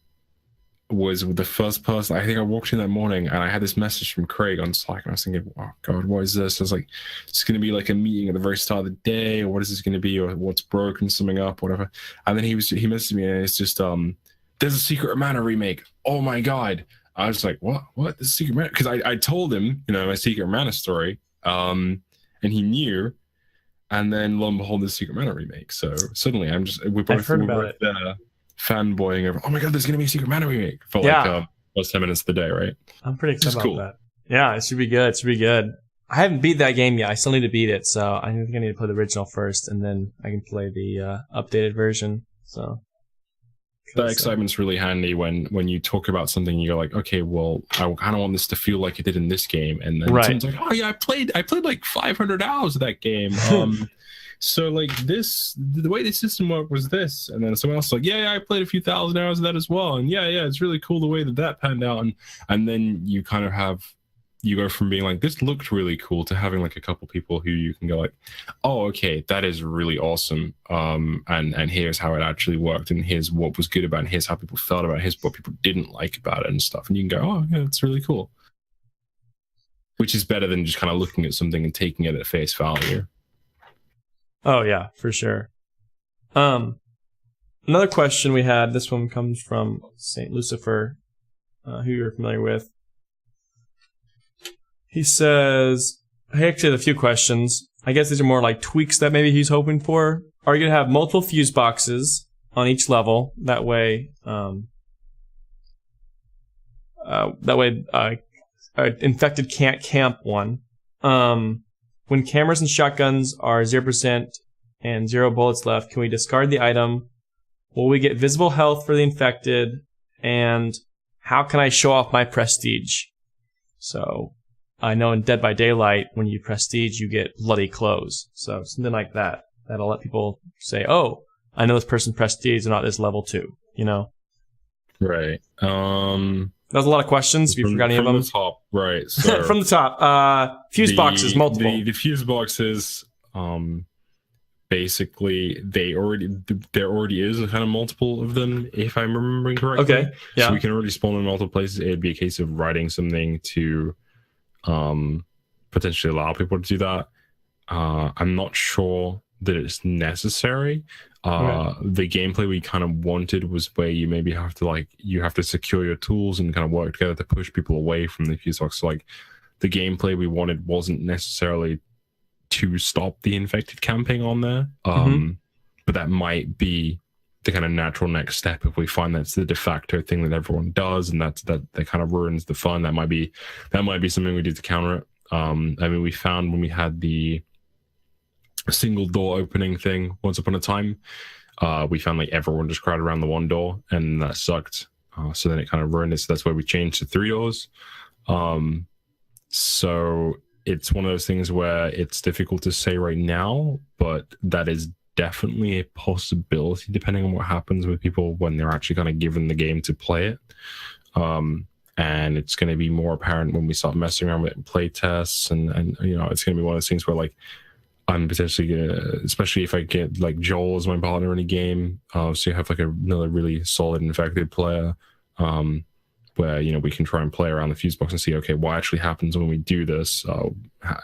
was the first person. I think I walked in that morning and I had this message from Craig on Slack, and I was thinking, oh god, what is this? I was like, it's going to be like a meeting at the very start of the day, or what is this going to be, or what's broken, summing up, whatever. And then he messaged me, and it's just there's a Secret of Mana remake. Oh my god. I was like, what the Secret Mana? Because I told him my Secret Mana story, and he knew. And then lo and behold, the Secret Mana remake. So suddenly we both fanboying over, oh my god, there's gonna be a Secret Mana remake for first 10 minutes of the day, right? I'm pretty excited about that. Yeah, it should be good. I haven't beat that game yet. I still need to beat it, so I think I need to play the original first, and then I can play the updated version. So that excitement's really handy when you talk about something, you're like, okay, well, I kind of want this to feel like it did in this game, and then someone's like, oh yeah, I played like 500 hours of that game. So like the way the system worked was this, and then someone else is like, yeah, I played a few thousand hours of that as well, and yeah, it's really cool the way that panned out, and then you kind of you go from being like, this looked really cool, to having like a couple people who you can go like, oh, okay, that is really awesome, and here's how it actually worked, and here's what was good about it, and here's how people felt about it, here's what people didn't like about it and stuff, and you can go, oh yeah, it's really cool, which is better than just kind of looking at something and taking it at face value. Oh yeah, for sure. Another question we had, this one comes from Saint Lucifer, who you're familiar with. He says, he actually has a few questions. I guess these are more like tweaks that maybe he's hoping for. Are you going to have multiple fuse boxes on each level? That way, infected can't camp one. When cameras and shotguns are 0% and 0 bullets left, can we discard the item? Will we get visible health for the infected? And how can I show off my prestige? So I know in Dead by Daylight, when you prestige, you get bloody clothes. So something like that. That'll let people say, oh, I know this person prestige, they're not this level 2, Right. That was a lot of questions. If you forgot any of them. From the top, right. So from the top. Fuse boxes, multiple. The fuse boxes, basically, there already is a kind of multiple of them, if I'm remembering correctly. Okay, yeah. So we can already spawn in multiple places. It'd be a case of writing something to potentially allow people to do that. I'm not sure that it's necessary. The gameplay we kind of wanted was where you maybe have to secure your tools and kind of work together to push people away from the fuse box. So like the gameplay we wanted wasn't necessarily to stop the infected camping on there, but that might be the kind of natural next step if we find that's the de facto thing that everyone does, and that kind of ruins the fun. That might be something we do to counter it. I mean, we found when we had the single door opening thing once upon a time, we found like everyone just crowded around the one door, and that sucked. So then it kind of ruined it. So that's why we changed to 3 doors. So it's one of those things where it's difficult to say right now, but that is definitely a possibility depending on what happens with people when they're actually kind of given the game to play it. And it's going to be more apparent when we start messing around with play tests, and you know, it's going to be one of those things where like I'm potentially gonna, especially if I get like Joel as my partner in a game, so you have like another really solid infected player, where, you know, we can try and play around the fuse box and see, okay, what actually happens when we do this?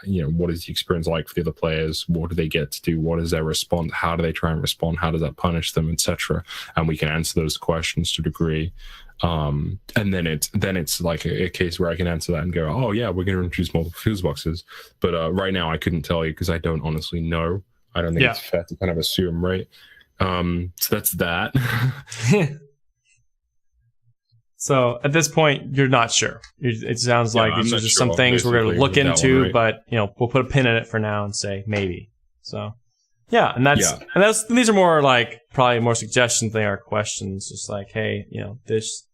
You know, what is the experience like for the other players? What do they get to do? What is their response? How do they try and respond? How does that punish them, etc.? And we can answer those questions to a degree. And then it's like a case where I can answer that and go, oh yeah, we're going to introduce multiple fuse boxes. But right now I couldn't tell you because I don't honestly know. I don't think it's fair to kind of assume, right? So that's that. So at this point, you're not sure. It sounds like these are just some things we're going to look into, right? But you know, we'll put a pin in it for now and say maybe. So yeah, and these are more like probably more suggestions than they are questions. Just like, hey, you know, this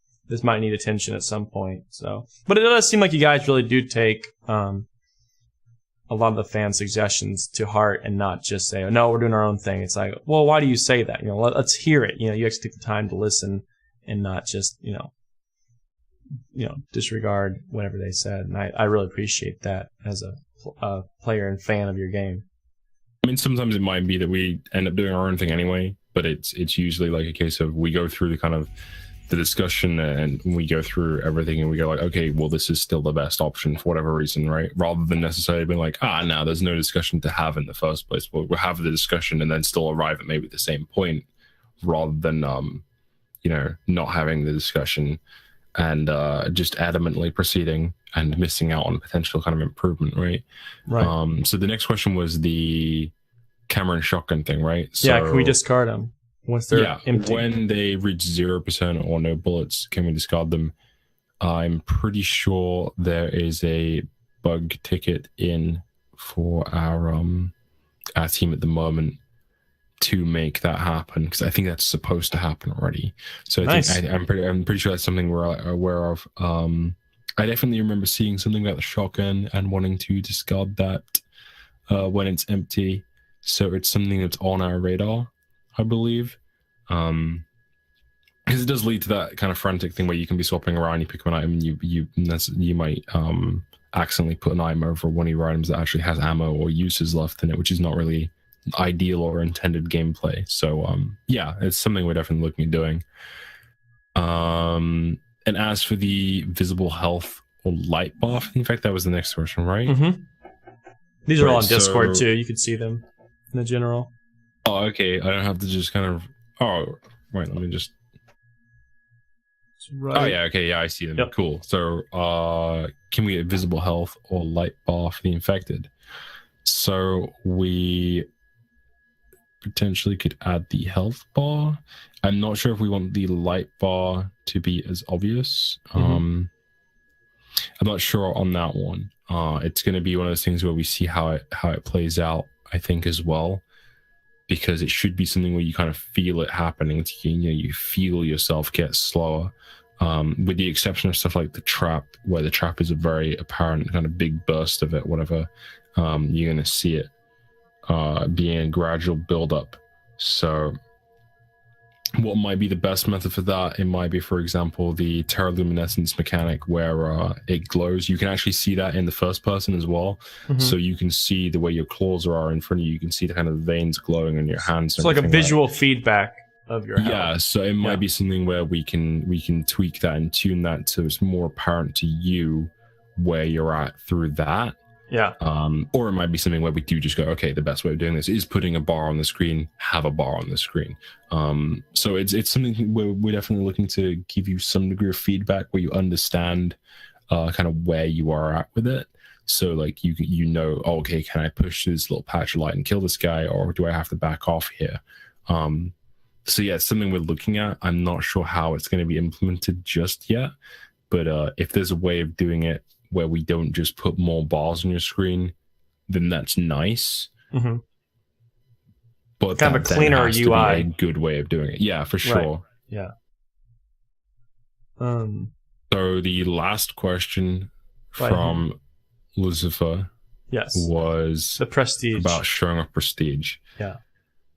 might need attention at some point. So, but it does seem like you guys really do take a lot of the fan suggestions to heart and not just say, oh, no, we're doing our own thing. It's like, well, why do you say that? You know, let's hear it. You know, you actually take the time to listen and not just, you know, disregard whatever they said. And I really appreciate that as a player and fan of your game. I mean, sometimes it might be that we end up doing our own thing anyway, but it's usually like a case of we go through the kind of the discussion and we go through everything and we go like, okay, well, this is still the best option for whatever reason, right? Rather than necessarily being like, no, there's no discussion to have in the first place. We'll have the discussion and then still arrive at maybe the same point, rather than you know, not having the discussion and just adamantly proceeding and missing out on potential kind of improvement, right? Right. So the next question was the camera and shotgun thing, right? So, yeah, can we discard them once they're empty? When they reach 0% or no bullets, can we discard them? I'm pretty sure there is a bug ticket in for our team at the moment to make that happen, because I think that's supposed to happen already. So I think I'm pretty sure that's something we're aware of. I definitely remember seeing something about the shotgun and wanting to discard that when it's empty. So it's something that's on our radar, I believe. Because it does lead to that kind of frantic thing where you can be swapping around, you pick up an item, you might accidentally put an item over one of your items that actually has ammo or uses left in it, which is not really ideal or intended gameplay. So yeah, it's something we're definitely looking at doing. And as for the visible health or light buff, in fact, that was the next question, right? Mm-hmm. These are all on Discord too. You can see them in the general. Oh, okay. I don't have to just kind of. Oh, right. Let me just. Right. Oh yeah. Okay. Yeah, I see them. Yep. Cool. So, can we get visible health or light bar for the infected? So we potentially could add the health bar. I'm not sure if we want the light bar to be as obvious. I'm not sure on that one. It's going to be one of those things where we see how it plays out, I think, as well, because it should be something where you kind of feel it happening to you. You know, you feel yourself get slower, with the exception of stuff like the trap, where the trap is a very apparent kind of big burst of it, whatever. You're going to see it being a gradual build-up. So what might be the best method for that? It might be, for example, the terroluminescence mechanic, where it glows. You can actually see that in the first person as well. So you can see the way your claws are in front of you. You can see the kind of veins glowing on your hands. It's like a visual feedback of your health. Yeah, so it might be something where we can tweak that and tune that so it's more apparent to you where you're at through that. Yeah. Or it might be something where we do just go, okay, the best way of doing this is putting a bar on the screen, have a bar on the screen. So it's something where we're definitely looking to give you some degree of feedback where you understand kind of where you are at with it. So like you know, oh, okay, can I push this little patch of light and kill this guy, or do I have to back off here? So yeah, it's something we're looking at. I'm not sure how it's going to be implemented just yet, but if there's a way of doing it where we don't just put more bars on your screen, then that's nice. Mm-hmm. But kind of a cleaner has UI. To be a good way of doing it. Yeah, for sure. Right. Yeah. So the last question from Lucifer, was the prestige, about showing off prestige. Yeah.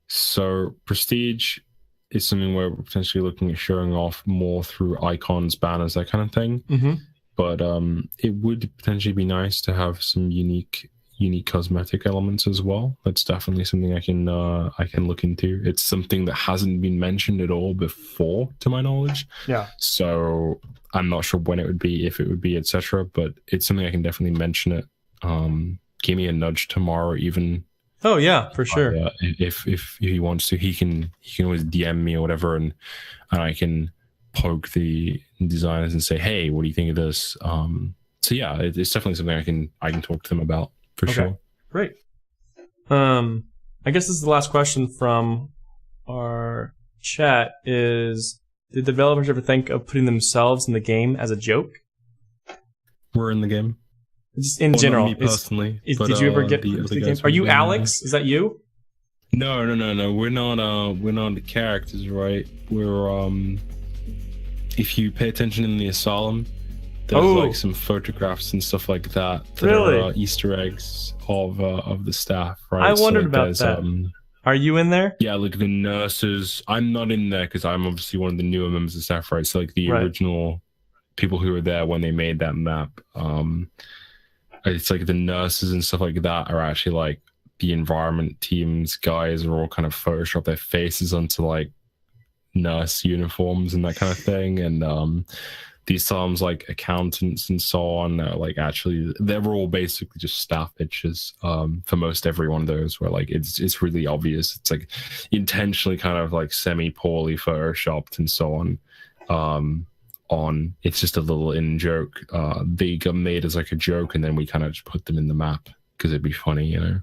So prestige is something where we're potentially looking at showing off more through icons, banners, that kind of thing. Mm-hmm. But it would potentially be nice to have some unique cosmetic elements as well. That's definitely something I can look into. It's something that hasn't been mentioned at all before, to my knowledge. Yeah. So I'm not sure when it would be, if it would be, etc. But it's something I can definitely mention it. Give me a nudge tomorrow, even. Oh yeah, for sure. If he wants to, he can always DM me or whatever, and I can poke the designers and say, hey, what do you think of this? So yeah, it's definitely something I can talk to them about for sure. Great. I guess this is the last question from our chat. Is did developers ever think of putting themselves in the game as a joke? We're in the game. Just in general. Not me personally. Did you ever get into the game? Are you Alex? Is that you? No. We're not the characters, right? We're if you pay attention in the asylum, there's like some photographs and stuff like that are Easter eggs of the staff, right? I wondered about that. Are you in there? Yeah, like the nurses. I'm not in there because I'm obviously one of the newer members of staff, right? So like the original people who were there when they made that map. It's like the nurses and stuff like that are actually like the environment teams guys are all kind of photoshopped their faces onto like nurse uniforms and that kind of thing. And these asylums, like accountants and so on, like actually they were all basically just staff pictures for most every one of those, where like it's really obvious. It's like intentionally kind of like semi-poorly photoshopped and so on. It's just a little in joke. They got made as like a joke, and then we kind of just put them in the map because it'd be funny, you know.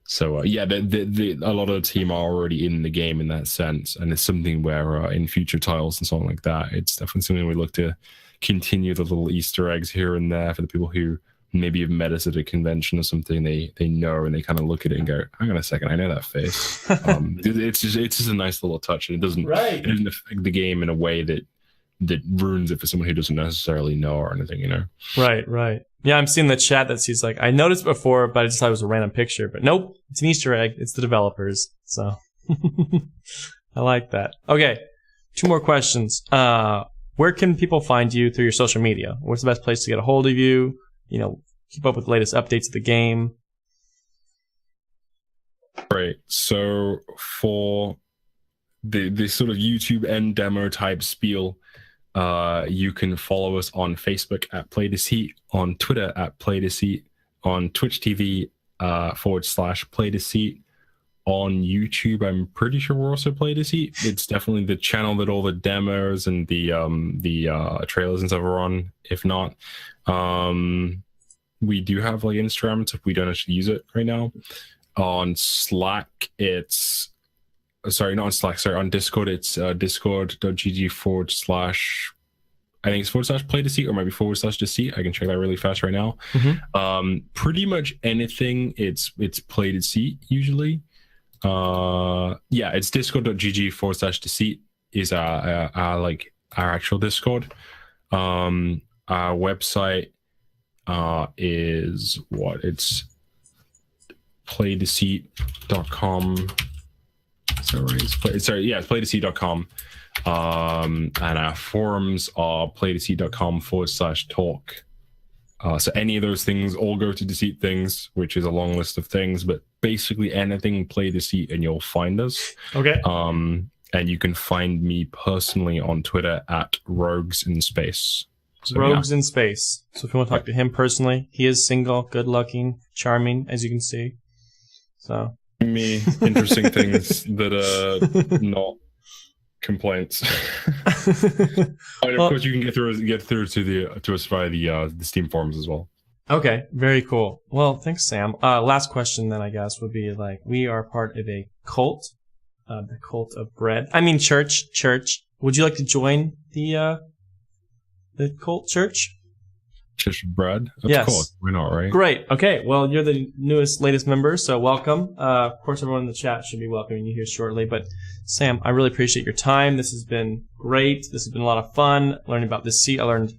So yeah, a lot of the team are already in the game in that sense, and it's something where in future titles and something like that, it's definitely something we look to continue the little Easter eggs here and there for the people who maybe have met us at a convention or something. They know, and they kind of look at it and go, hang on a second, I know that face. It's just a nice little touch, and it doesn't affect the game in a way that ruins it for someone who doesn't necessarily know or anything, you know? Right. Yeah, I'm seeing the chat that sees like, I noticed before, but I just thought it was a random picture. But nope, it's an Easter egg. It's the developers. So I like that. Okay, 2 more questions. Where can people find you through your social media? What's the best place to get a hold of you? You know, keep up with the latest updates of the game. Right. So for the sort of YouTube end demo type spiel, you can follow us on Facebook at Play Deceit, on Twitter at Play Deceit, on Twitch TV /Play Deceit, on YouTube. I'm pretty sure we're also Play Deceit. It's definitely the channel that all the demos and the trailers and stuff are on. If not, we do have like Instagram, so we don't actually use it right now. On Slack, it's on Discord, it's discord.gg/ I think it's /Play Deceit, or maybe /Deceit. I can check that really fast right now. Pretty much anything, it's Play Deceit usually. It's discord.gg/Deceit is our actual Discord. Our website is it's playdeceit.com. It's playdeceit.com. And our forums are playdeceit.com /talk. So any of those things all go to Deceit Things, which is a long list of things, but basically anything Play Deceit and you'll find us. Okay. And you can find me personally on Twitter at Rogues in Space. So, Rogues in Space. So if you want to talk to him personally, he is single, good looking, charming, as you can see. So me interesting things that are not complaints. And of course you can get through to us via the Steam forums as well. Okay, very cool. Well, thanks, Sam. Last question then, I guess, would be like, we are part of a cult. the Cult of Bread. I mean, church. Would you like to join the cult church? Church of Bread? Of Yes. course. Why not, right? Great. Okay. Well, you're the latest member, so welcome. Of course, everyone in the chat should be welcoming you here shortly. But Sam, I really appreciate your time. This has been great. This has been a lot of fun learning about Deceit. I learned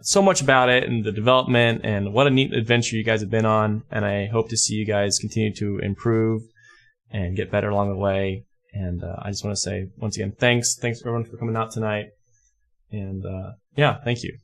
so much about it and the development, and what a neat adventure you guys have been on. And I hope to see you guys continue to improve and get better along the way. And I just want to say once again, thanks everyone for coming out tonight. And yeah, thank you.